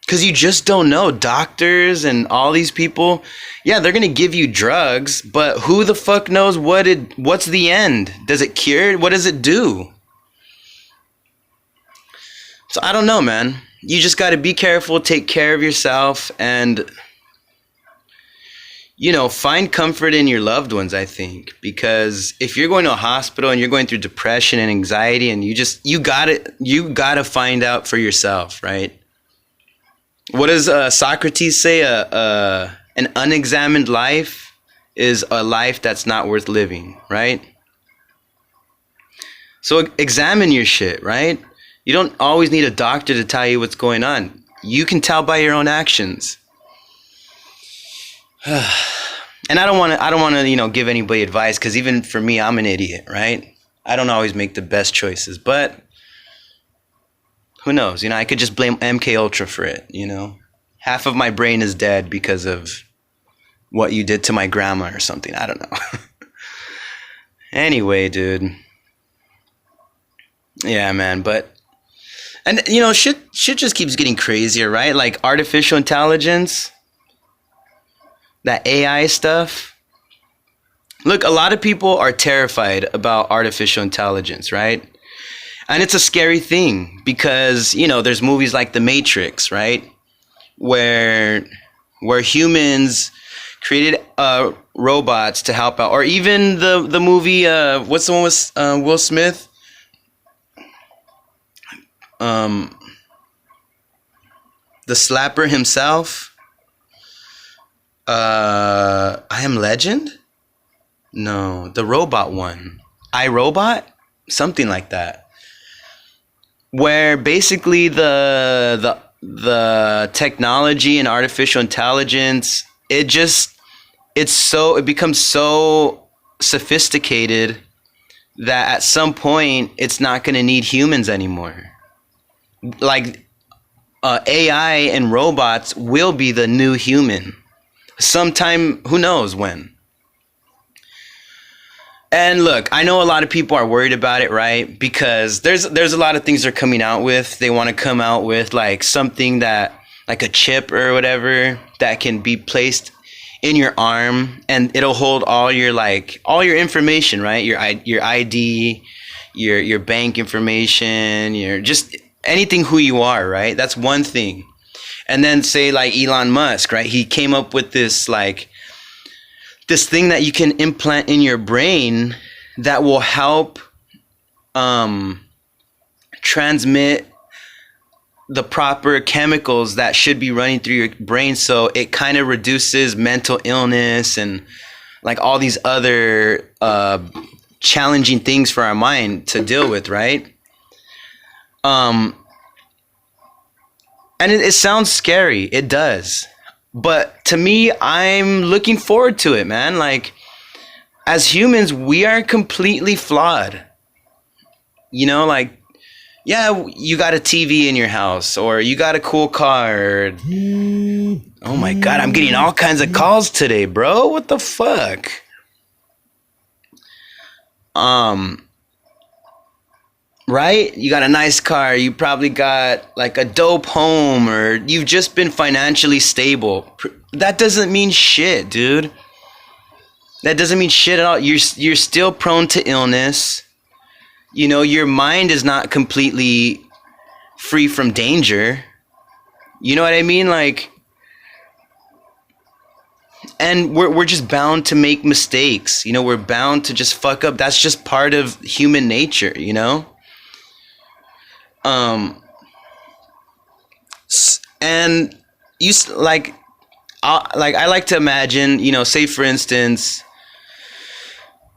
because you just don't know. Doctors and all these people, yeah, they're gonna give you drugs, but who the fuck knows what's the end? Does it cure? What does it do? So I don't know, man. You just got to be careful, take care of yourself, and find comfort in your loved ones, I think. Because if you're going to a hospital and you're going through depression and anxiety, and you gotta find out for yourself, right? What does Socrates say? An unexamined life is a life that's not worth living, right? So examine your shit, right? You don't always need a doctor to tell you what's going on. You can tell by your own actions. And I don't want to, give anybody advice, because even for me, I'm an idiot, right? I don't always make the best choices, but who knows? I could just blame MK Ultra for it. Half of my brain is dead because of what you did to my grandma or something. I don't know. Anyway, dude. Yeah, man. And shit just keeps getting crazier, right? Like artificial intelligence, that AI stuff. Look, a lot of people are terrified about artificial intelligence, right? And it's a scary thing because, there's movies like The Matrix, right? Where humans created robots to help out. Or even the movie, what's the one with Will Smith? The slapper himself. I Am Legend? No, the robot one. iRobot? Something like that. Where basically the technology and artificial intelligence, it becomes so sophisticated that at some point it's not going to need humans anymore. Like AI and robots will be the new human sometime, who knows when. And look, I know a lot of people are worried about it, right? Because there's a lot of things they're coming out with. They want to come out with like something that, like a chip or whatever, that can be placed in your arm, and it'll hold all your information, right? Your ID, your bank information, your just anything who you are, right? That's one thing. And then say like Elon Musk, right? He came up with this thing that you can implant in your brain that will help transmit the proper chemicals that should be running through your brain, so it kind of reduces mental illness and like all these other challenging things for our mind to deal with, right? And it sounds scary. It does. But to me, I'm looking forward to it, man. Like, as humans, we are completely flawed. Like, yeah, you got a TV in your house, or you got a cool car. Oh my God, I'm getting all kinds of calls today, bro. What the fuck? Right? You got a nice car. You probably got like a dope home, or you've just been financially stable. That doesn't mean shit, dude. That doesn't mean shit at all. You're still prone to illness. Your mind is not completely free from danger. You know what I mean? Like, and we're just bound to make mistakes. We're bound to just fuck up. That's just part of human nature, And I like to imagine, say for instance,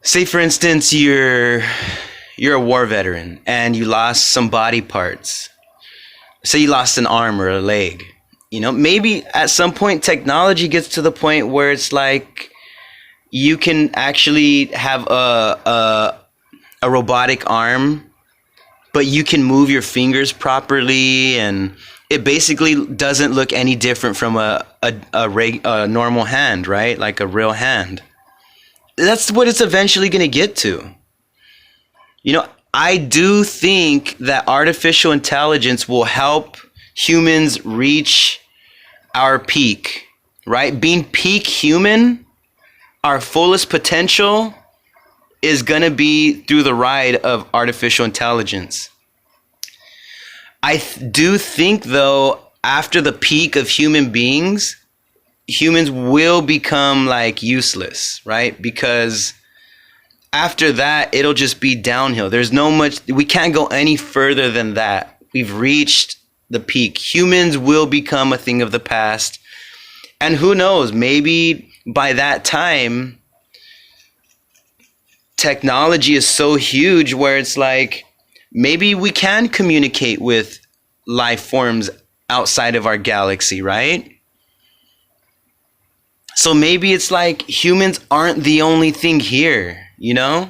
say for instance you're a war veteran and you lost some body parts. Say you lost an arm or a leg. You know, maybe at some point technology gets to the point where it's like you can actually have a robotic arm, but you can move your fingers properly, and it basically doesn't look any different from a normal hand, right? Like a real hand. That's what it's eventually going to get to. You know, I do think that artificial intelligence will help humans reach our peak, right? Being peak human, our fullest potential is going to be through the ride of artificial intelligence. I do think, though, after the peak of human beings, humans will become like useless, right? Because after that, it'll just be downhill. There's no much, we can't go any further than that. We've reached the peak. Humans will become a thing of the past. And who knows, maybe by that time, technology is so huge where it's like, maybe we can communicate with life forms outside of our galaxy, right? So maybe it's like humans aren't the only thing here, you know?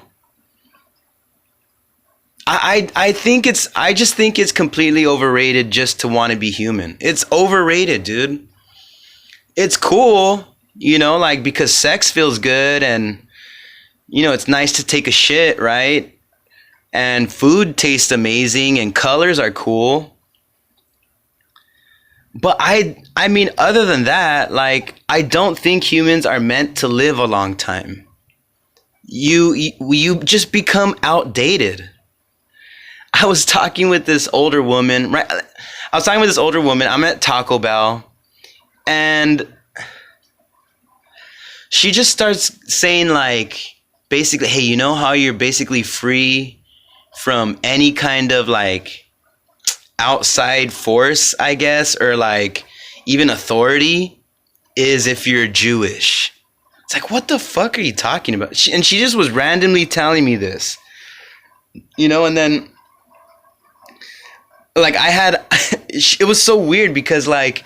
I just think it's completely overrated just to want to be human. It's overrated, dude. It's cool, you know, like because sex feels good and, you know, it's nice to take a shit, right? And food tastes amazing and colors are cool. But I mean, other than that, like, I don't think humans are meant to live a long time. You just become outdated. I was talking with this older woman, right? I was talking with this older woman. I'm at Taco Bell, and she just starts saying, like, basically, hey, you know how you're basically free from any kind of, like, outside force, I guess, or, like, even authority, is if you're Jewish. It's like, what the fuck are you talking about? And she just was randomly telling me this, you know, and then, like, it was so weird because, like,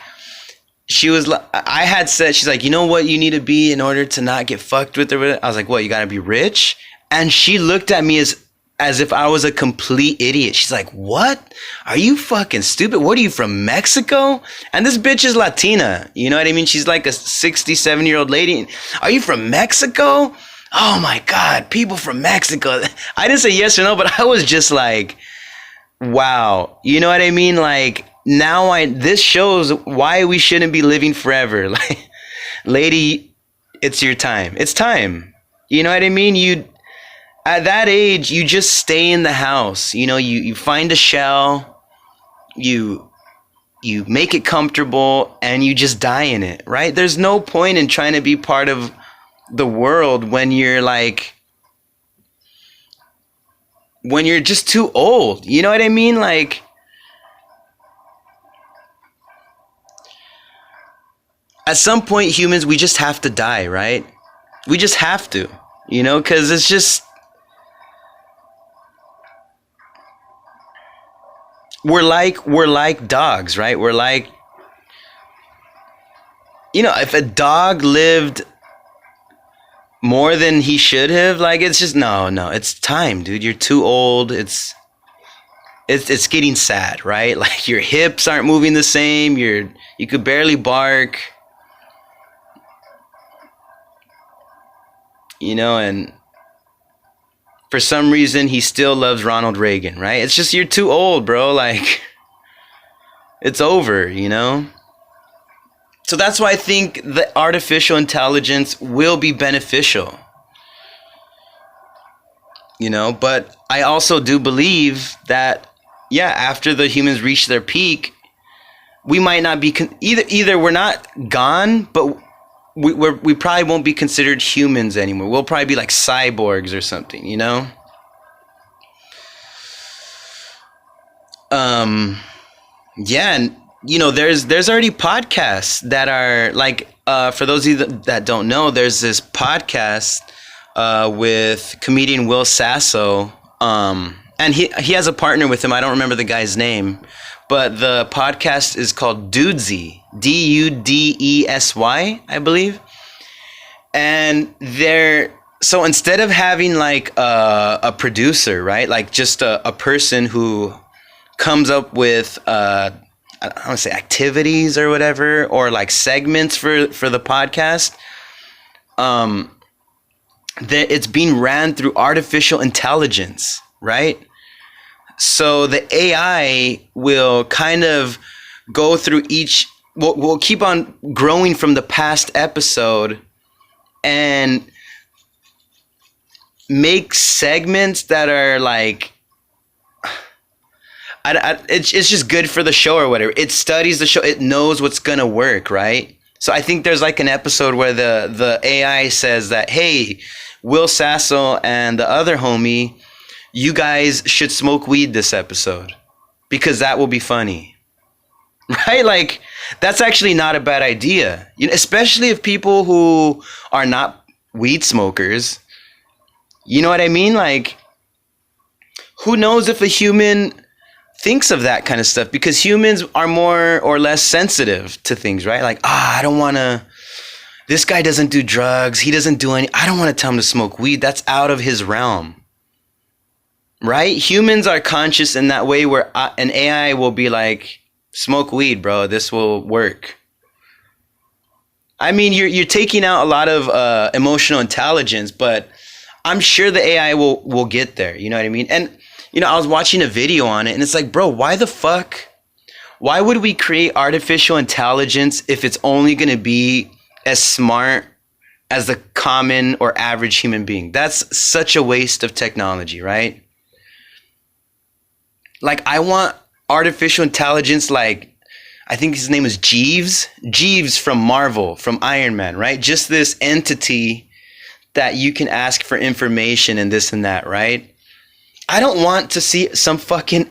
I had said, she's like, you know what you need to be in order to not get fucked with or whatever? I was like, what, you gotta be rich? And she looked at me as if I was a complete idiot. She's like, what? Are you fucking stupid? What are you, from Mexico? And this bitch is Latina. You know what I mean? She's like a 67-year-old lady. Are you from Mexico? Oh my God, people from Mexico. I didn't say yes or no, but I was just like, wow. You know what I mean? Like, now this shows why we shouldn't be living forever. Like, lady, it's your time. It's time. You know what I mean? At that age, you just stay in the house. You know, you find a shell, you make it comfortable, and you just die in it, right? There's no point in trying to be part of the world when you're just too old. You know what I mean? Like, at some point, humans, we just have to die, right? We just have to, you know, because it's just, we're like dogs, right? We're like, you know, if a dog lived more than he should have, like, it's just, no, it's time, dude. You're too old. It's getting sad, right? Like, your hips aren't moving the same. You could barely bark. You know, and for some reason, he still loves Ronald Reagan, right? It's just, you're too old, bro. Like, it's over, you know? So that's why I think the artificial intelligence will be beneficial. You know, but I also do believe that, yeah, after the humans reach their peak, we might not be, either we're not gone, but we probably won't be considered humans anymore. We'll probably be like cyborgs or something, you know? Yeah, and you know, there's already podcasts that are like, for those of you that don't know, there's this podcast with comedian Will Sasso. And he has a partner with him. I don't remember the guy's name, but the podcast is called Dudesy, Dudesy, I believe. And so instead of having like a producer, right, like just a person who comes up with I don't want to say activities or whatever, or like segments for the podcast, that it's being ran through artificial intelligence, right? So the AI will kind of go through we'll keep on growing from the past episode and make segments that are like, it's just good for the show or whatever. It studies the show. It knows what's going to work, right? So I think there's like an episode where the AI says that, hey, Will Sasso and the other homie, you guys should smoke weed this episode because that will be funny, right? Like, that's actually not a bad idea, especially if people who are not weed smokers, you know what I mean? Like, who knows if a human thinks of that kind of stuff, because humans are more or less sensitive to things, right? Like, I don't want to, this guy doesn't do drugs. He doesn't do I don't want to tell him to smoke weed. That's out of his realm. Right? Humans are conscious in that way where an AI will be like, smoke weed, bro. This will work. I mean, you're taking out a lot of emotional intelligence, but I'm sure the AI will get there. You know what I mean? And, I was watching a video on it and it's like, bro, why would we create artificial intelligence if it's only going to be as smart as the common or average human being? That's such a waste of technology, right? Like, I want artificial intelligence, like, I think his name is Jeeves from Marvel, from Iron Man, right? Just this entity that you can ask for information and this and that, right? I don't want to see some fucking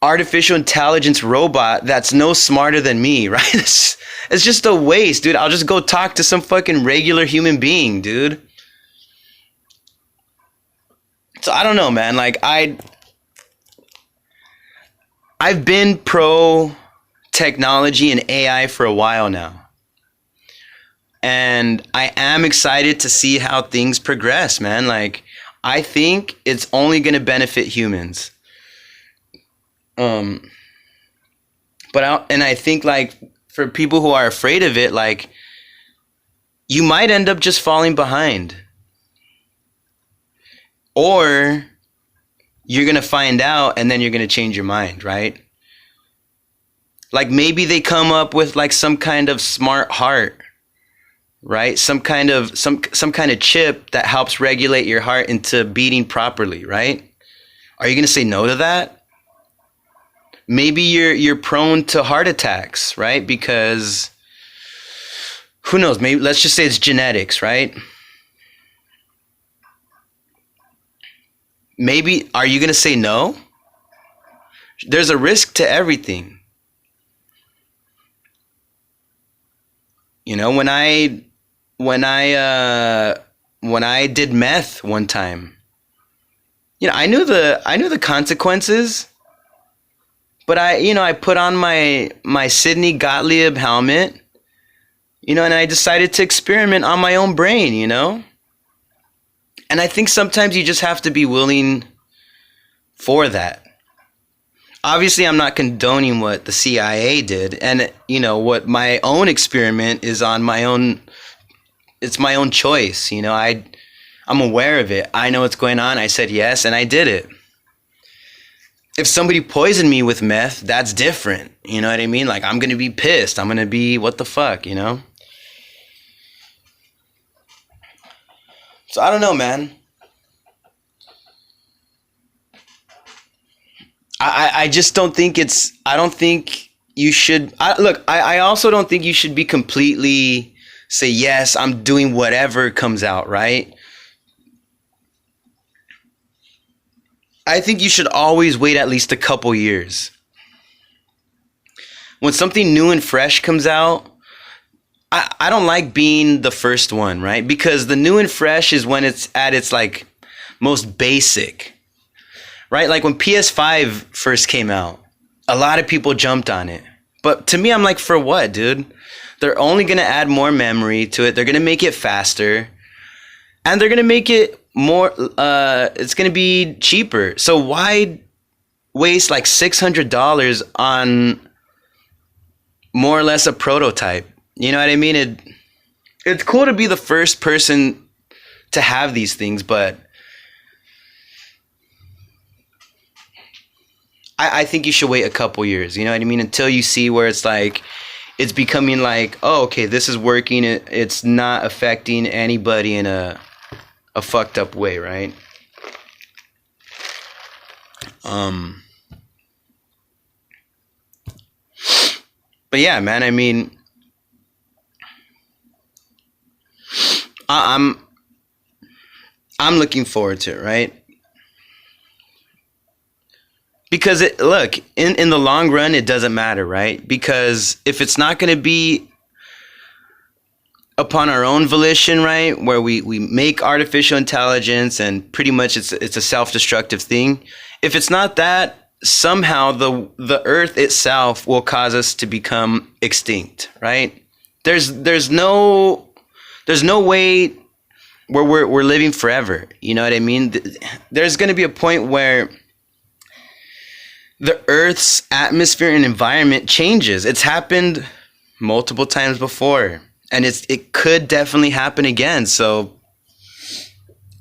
artificial intelligence robot that's no smarter than me, right? It's just a waste, dude. I'll just go talk to some fucking regular human being, dude. So I don't know, man. Like, I've been pro technology and AI for a while now. And I am excited to see how things progress, man. Like, I think it's only going to benefit humans. But I think, like, for people who are afraid of it, like, you might end up just falling behind. Or you're going to find out and then you're going to change your mind, right? Like, maybe they come up with like some kind of smart heart, right? Some kind of chip that helps regulate your heart into beating properly, right? Are you going to say no to that? Maybe you're prone to heart attacks, right? Because who knows? Maybe let's just say it's genetics, right? Maybe, are you going to say no? There's a risk to everything. When I did meth one time, I knew the consequences, but I put on my Sidney Gottlieb helmet, and I decided to experiment on my own brain, And I think sometimes you just have to be willing for that. Obviously, I'm not condoning what the CIA did. And, what my own experiment is on my own. It's my own choice. I'm aware of it. I know what's going on. I said yes, and I did it. If somebody poisoned me with meth, that's different. You know what I mean? Like, I'm going to be pissed. I'm going to be, what the fuck, So I don't know, man. I just don't think I don't think you should. I also don't think you should be completely say, yes, I'm doing whatever comes out, right? I think you should always wait at least a couple years. When something new and fresh comes out, I don't like being the first one, right? Because the new and fresh is when it's at its like most basic, right? Like when PS5 first came out, a lot of people jumped on it. But to me, I'm like, for what, dude? They're only going to add more memory to it. They're going to make it faster. And they're going to make it more, it's going to be cheaper. So why waste like $600 on more or less a prototype? You know what I mean? It's cool to be the first person to have these things, but I think you should wait a couple years, you know what I mean? Until you see where it's like, it's becoming like, oh, okay, this is working. It's not affecting anybody in a fucked up way, right? But yeah, man, I mean, I'm looking forward to it, right? Because look, in the long run, it doesn't matter, right? Because if it's not going to be upon our own volition, right, where we make artificial intelligence and pretty much it's a self-destructive thing. If it's not that, somehow the Earth itself will cause us to become extinct, right? There's no way where we're living forever. You know what I mean? There's going to be a point where the Earth's atmosphere and environment changes. It's happened multiple times before, and it could definitely happen again. So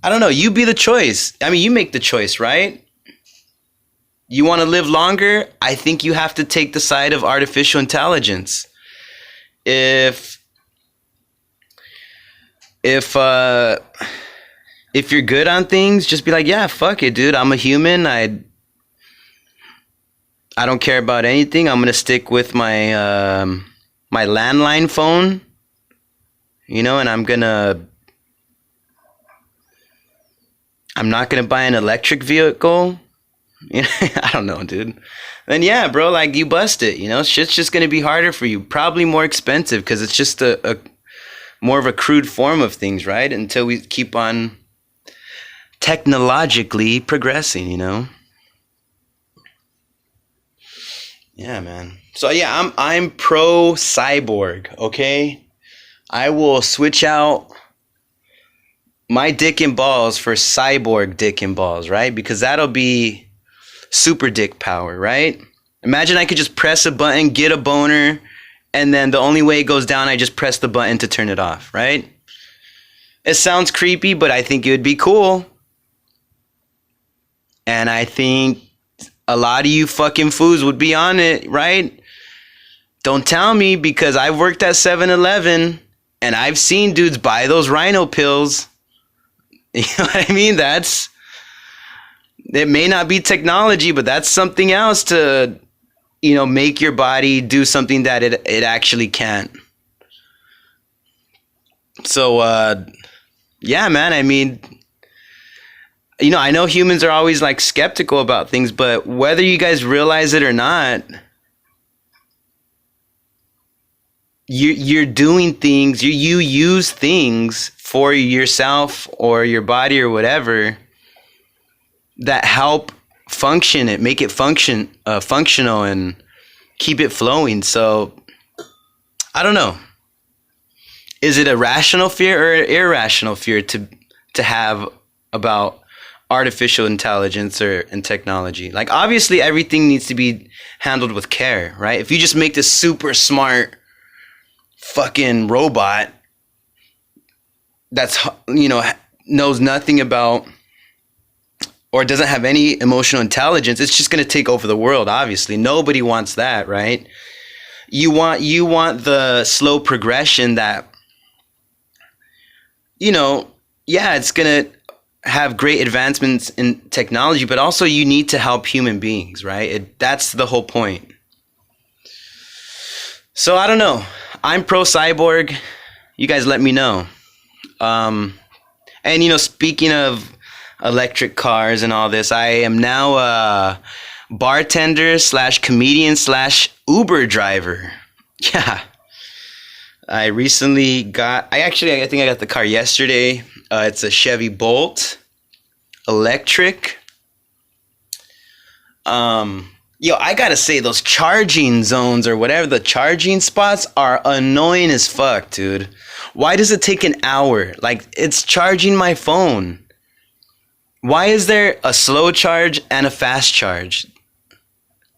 I don't know. You be the choice. I mean, you make the choice, right? You want to live longer? I think you have to take the side of artificial intelligence. If you're good on things, just be like, yeah, fuck it, dude. I'm a human. I don't care about anything. I'm gonna stick with my my landline phone, you know, and I'm not gonna buy an electric vehicle. You know, I don't know, dude. Then yeah, bro, like you bust it. You know, shit's just gonna be harder for you. Probably more expensive because it's just a more of a crude form of things, right? Until we keep on technologically progressing, you know. Yeah, man. So yeah, I'm pro cyborg, okay? I will switch out my dick and balls for cyborg dick and balls, right? Because that'll be super dick power, right? Imagine I could just press a button, get a boner, and then the only way it goes down, I just press the button to turn it off, right? It sounds creepy, but I think it would be cool. And I think a lot of you fucking fools would be on it, right? Don't tell me, because I've worked at 7-Eleven and I've seen dudes buy those rhino pills. You know what I mean? It may not be technology, but that's something else to, you know, make your body do something that it actually can't. So, yeah, man, I mean, you know, I know humans are always like skeptical about things, but whether you guys realize it or not, you're doing things, you use things for yourself or your body or whatever that help function it, make it functional and keep it flowing. So I don't know. Is it a rational fear or an irrational fear to have about artificial intelligence and technology? Like, obviously everything needs to be handled with care, right? If you just make this super smart fucking robot that's, you know, knows nothing about or doesn't have any emotional intelligence, it's just going to take over the world. Obviously nobody wants that, right? You want the slow progression that, you know, yeah, it's going to have great advancements in technology, but also you need to help human beings, right? That's the whole point. So I don't know. I'm pro cyborg. You guys let me know. And you know, speaking of electric cars and all this, I am now a bartender / comedian / Uber driver. Yeah. I recently got. I think I got the car yesterday. It's a Chevy Bolt, electric. Yo, I gotta say, those charging zones or whatever, the charging spots are annoying as fuck, dude. Why does it take an hour? Like, it's charging my phone. Why is there a slow charge and a fast charge?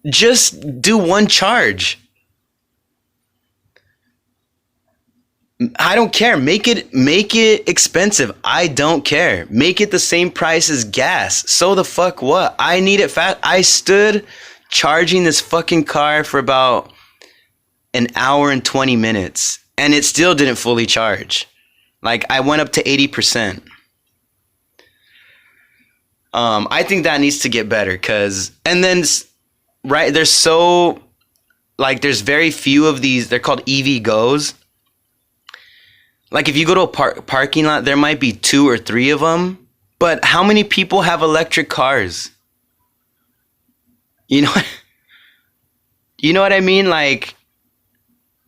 Just do one charge. I don't care. Make it expensive. I don't care. Make it the same price as gas. So the fuck what? I need it fast. I stood charging this fucking car for about an hour and 20 minutes and it still didn't fully charge. Like, I went up to 80%. I think that needs to get better right, there's very few of these. They're called EV Go's. Like, if you go to a parking lot, there might be 2 or 3 of them. But how many people have electric cars? You know what I mean? Like,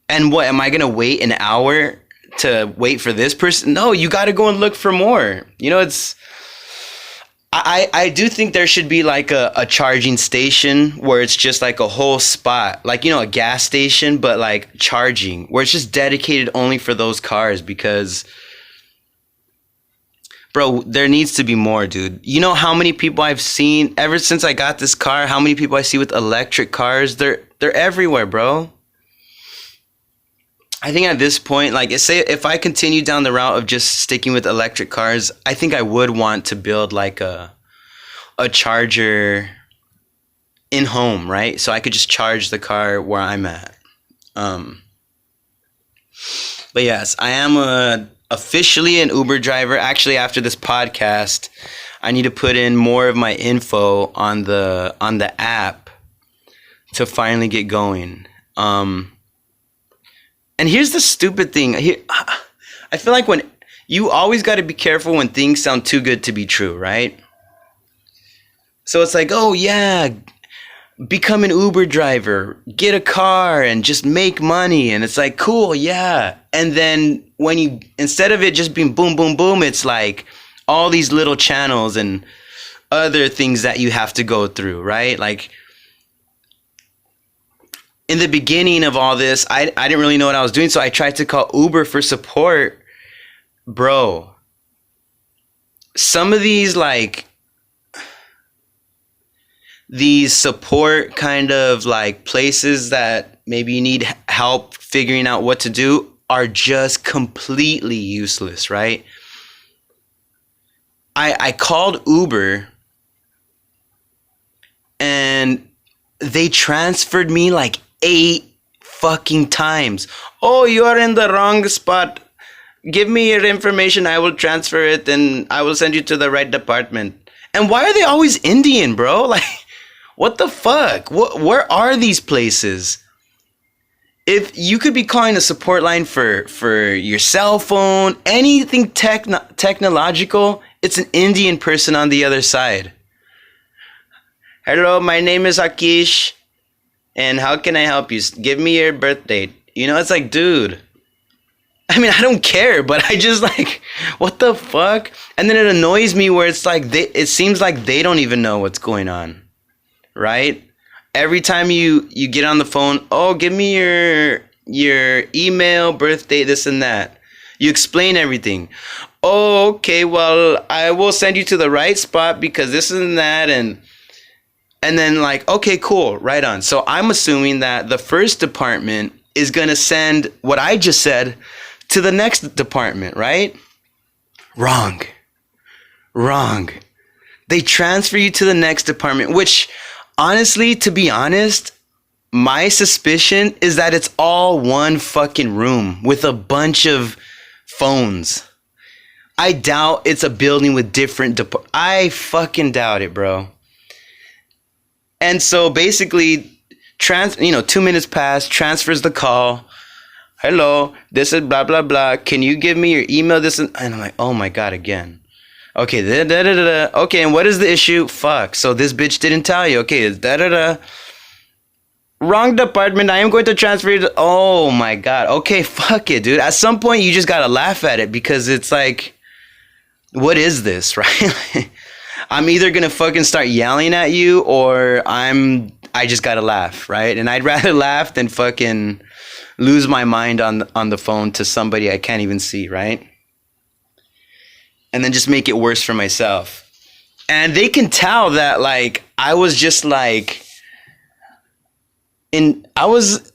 and what, am I going to wait an hour to wait for this person? No, you got to go and look for more. I do think there should be like a charging station where it's just like a whole spot, like, a gas station, but like charging, where it's just dedicated only for those cars. Because, bro, there needs to be more, dude. You know how many people I've seen ever since I got this car? How many people I see with electric cars? They're everywhere, bro. I think at this point, like, say if I continue down the route of just sticking with electric cars, I think I would want to build like a charger in home, right? So I could just charge the car where I'm at. But yes, I am officially an Uber driver. Actually, after this podcast, I need to put in more of my info on the app to finally get going. And here's the stupid thing. I feel like when you always got to be careful when things sound too good to be true, right? So it's like, oh yeah, become an Uber driver, get a car and just make money. And it's like, cool, yeah. And then instead of it just being boom, boom, boom, it's like all these little channels and other things that you have to go through, right? Like, in the beginning of all this, I didn't really know what I was doing, so I tried to call Uber for support. Bro, some of these support kind of like places that maybe you need help figuring out what to do are just completely useless, right? I called Uber and they transferred me like 8 fucking times. Oh, you are in the wrong spot. Give me your information. I will transfer it and I will send you to the right department. And why are they always Indian, bro? Like, what the fuck? Where are these places? If you could be calling a support line for your cell phone, anything technological, it's an Indian person on the other side. Hello, my name is Akish. And how can I help you? Give me your birth date. It's like, dude. I mean, I don't care, but I just like, what the fuck? And then it annoys me where it's like, it seems like they don't even know what's going on, right? Every time you get on the phone, oh, give me your email, birth date, this and that. You explain everything. Oh, okay, well, I will send you to the right spot because this and that, and then like, okay, cool, right on. So I'm assuming that the first department is going to send what I just said to the next department, right? Wrong. They transfer you to the next department, which honestly, to be honest, my suspicion is that it's all one fucking room with a bunch of phones. I doubt it's a building with different I fucking doubt it, bro. And so basically, 2 minutes pass, transfers the call. Hello, this is blah, blah, blah. Can you give me your email? And I'm like, oh my God, again. Okay, Okay, and what is the issue? Fuck, so this bitch didn't tell you. Okay, it's da-da-da. Wrong department. I am going to transfer you to. Oh my god. Okay, fuck it, dude. At some point, you just gotta laugh at it because it's like, what is this, right? I'm either gonna fucking start yelling at you or I just gotta laugh, right? And I'd rather laugh than fucking lose my mind on the phone to somebody I can't even see, right? And then just make it worse for myself. And they can tell that like I was just like I was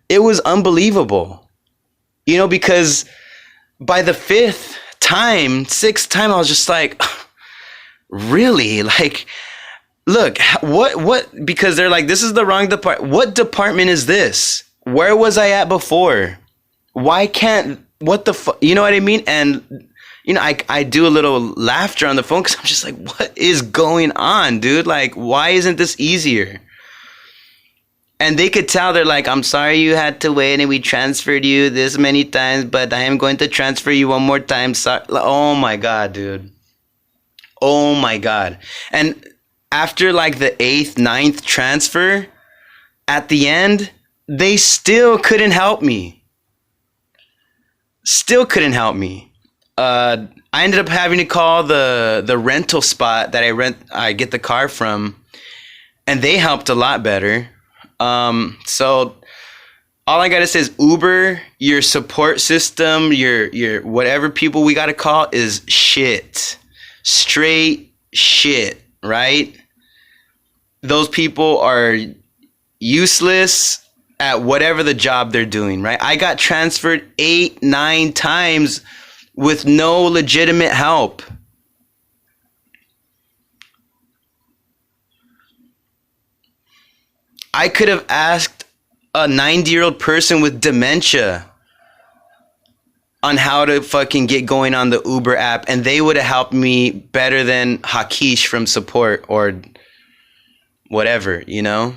it was unbelievable. You know, because by the sixth time I was just like really? Like look, what because they're like this is the wrong department. What department is this? Where was I at before? Why can't what the fuck? You know what I mean? And you know, I do a little laughter on the phone because I'm just like, what is going on, dude? Like, why isn't this easier? And they could tell, they're like, I'm sorry you had to wait and we transferred you this many times, but I am going to transfer you one more time. Sorry. Oh my God, dude. Oh my God. And after like the 8th, 9th transfer, at the end, they still couldn't help me. Still couldn't help me. I ended up having to call the rental spot that I get the car from, and they helped a lot better. So all I gotta say is Uber, your support system, your whatever people we gotta call is shit. Straight shit, right? Those people are useless at whatever the job they're doing, right? I got transferred 8, 9 times with no legitimate help. I could have asked a 90-year-old person with dementia on how to fucking get going on the Uber app, and they would have helped me better than Hakish from support or whatever, you know?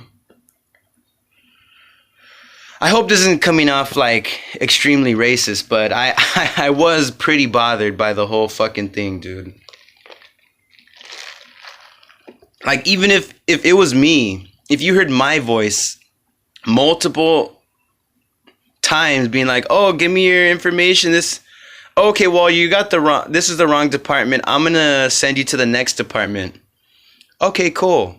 I hope this isn't coming off like extremely racist, but I was pretty bothered by the whole fucking thing, dude. Like, even if it was me, if you heard my voice multiple times being like, oh, give me your information, okay, well, you got this is the wrong department, I'm gonna send you to the next department. Okay, cool.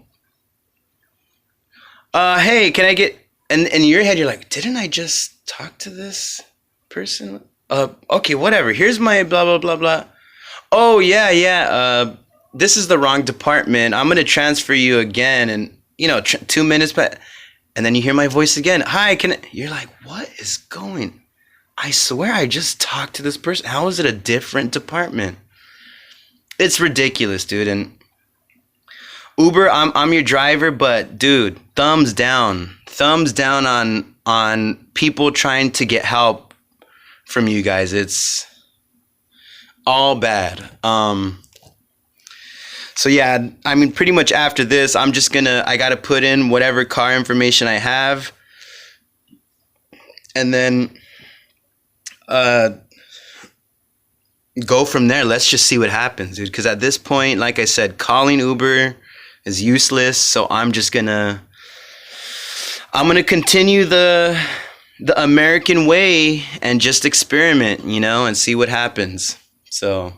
Hey, can I get, and in your head you're like, didn't I just talk to this person? Okay, whatever, here's my blah blah blah blah. Oh yeah, this is the wrong department, I'm gonna transfer you again, and 2 minutes, but and then you hear my voice again. Hi, you're like, what is going? I swear I just talked to this person. How is it a different department? It's ridiculous, dude. And Uber, I'm your driver, but dude, thumbs down on people trying to get help from you guys. It's all bad. So yeah, I mean, pretty much after this, I gotta put in whatever car information I have, and then go from there. Let's just see what happens, dude. Because at this point, like I said, calling Uber is useless. So I'm gonna continue the American way and just experiment, and see what happens. So.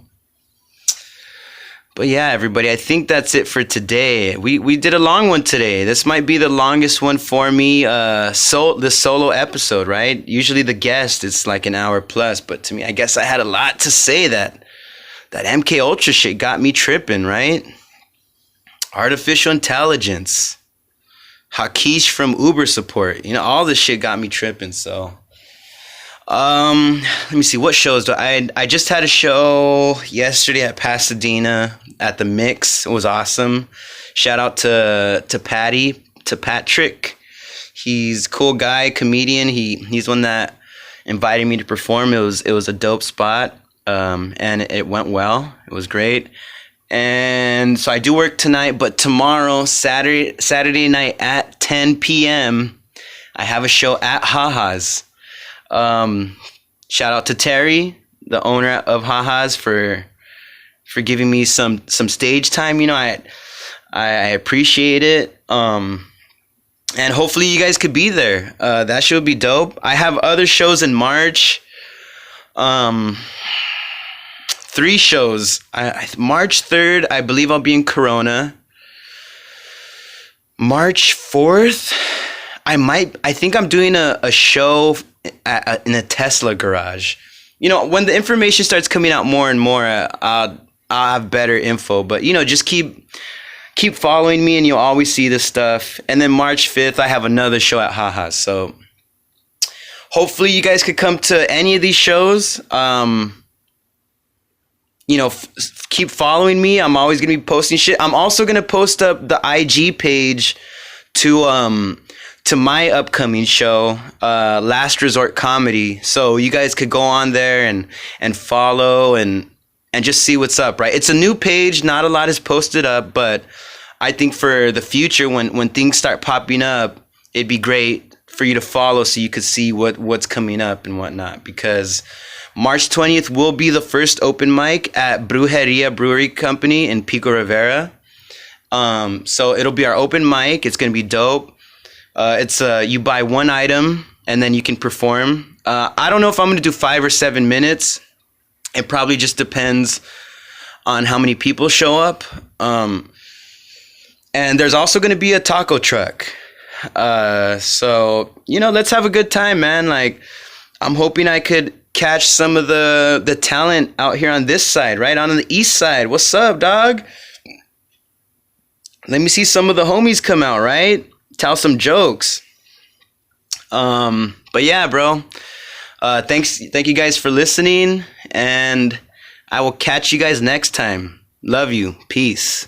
But yeah, everybody, I think that's it for today. We did a long one today. This might be the longest one for me. The solo episode, right? Usually the guest, it's like an hour plus. But to me, I guess I had a lot to say. That MK Ultra shit got me tripping, right? Artificial intelligence. Hakish from Uber support. All this shit got me tripping, so... let me see, what shows do I just had a show yesterday at Pasadena at the Mix. It was awesome. Shout out to Patrick. He's a cool guy, comedian. He's one that invited me to perform. It was a dope spot. And it went well. It was great. And so I do work tonight, but tomorrow, Saturday night at 10 p.m., I have a show at Haha's. Shout out to Terry, the owner of Haha's, for giving me some stage time. I appreciate it. and hopefully you guys could be there. That should be dope. I have other shows in March. 3 shows. March 3rd, I believe I'll be in Corona. March 4th, I think I'm doing a show in a Tesla garage. When the information starts coming out more and more, I'll have better info. But, just keep following me and you'll always see this stuff. And then March 5th, I have another show at Haha. So hopefully you guys could come to any of these shows. Keep following me. I'm always going to be posting shit. I'm also going to post up the IG page to my upcoming show, Last Resort Comedy. So you guys could go on there and follow and just see what's up, right? It's a new page. Not a lot is posted up, but I think for the future, when things start popping up, it'd be great for you to follow so you could see what's coming up and whatnot. Because March 20th will be the first open mic at Brujeria Brewery Company in Pico Rivera. So it'll be our open mic. It's going to be dope. It's you buy one item and then you can perform. I don't know if I'm going to do 5 or 7 minutes. It probably just depends on how many people show up. And there's also going to be a taco truck. So, let's have a good time, man. Like, I'm hoping I could catch some of the talent out here on this side, right? On the east side. What's up, dog? Let me see some of the homies come out, right? Tell some jokes. But yeah, bro. Thank you guys for listening, and I will catch you guys next time. Love you. Peace.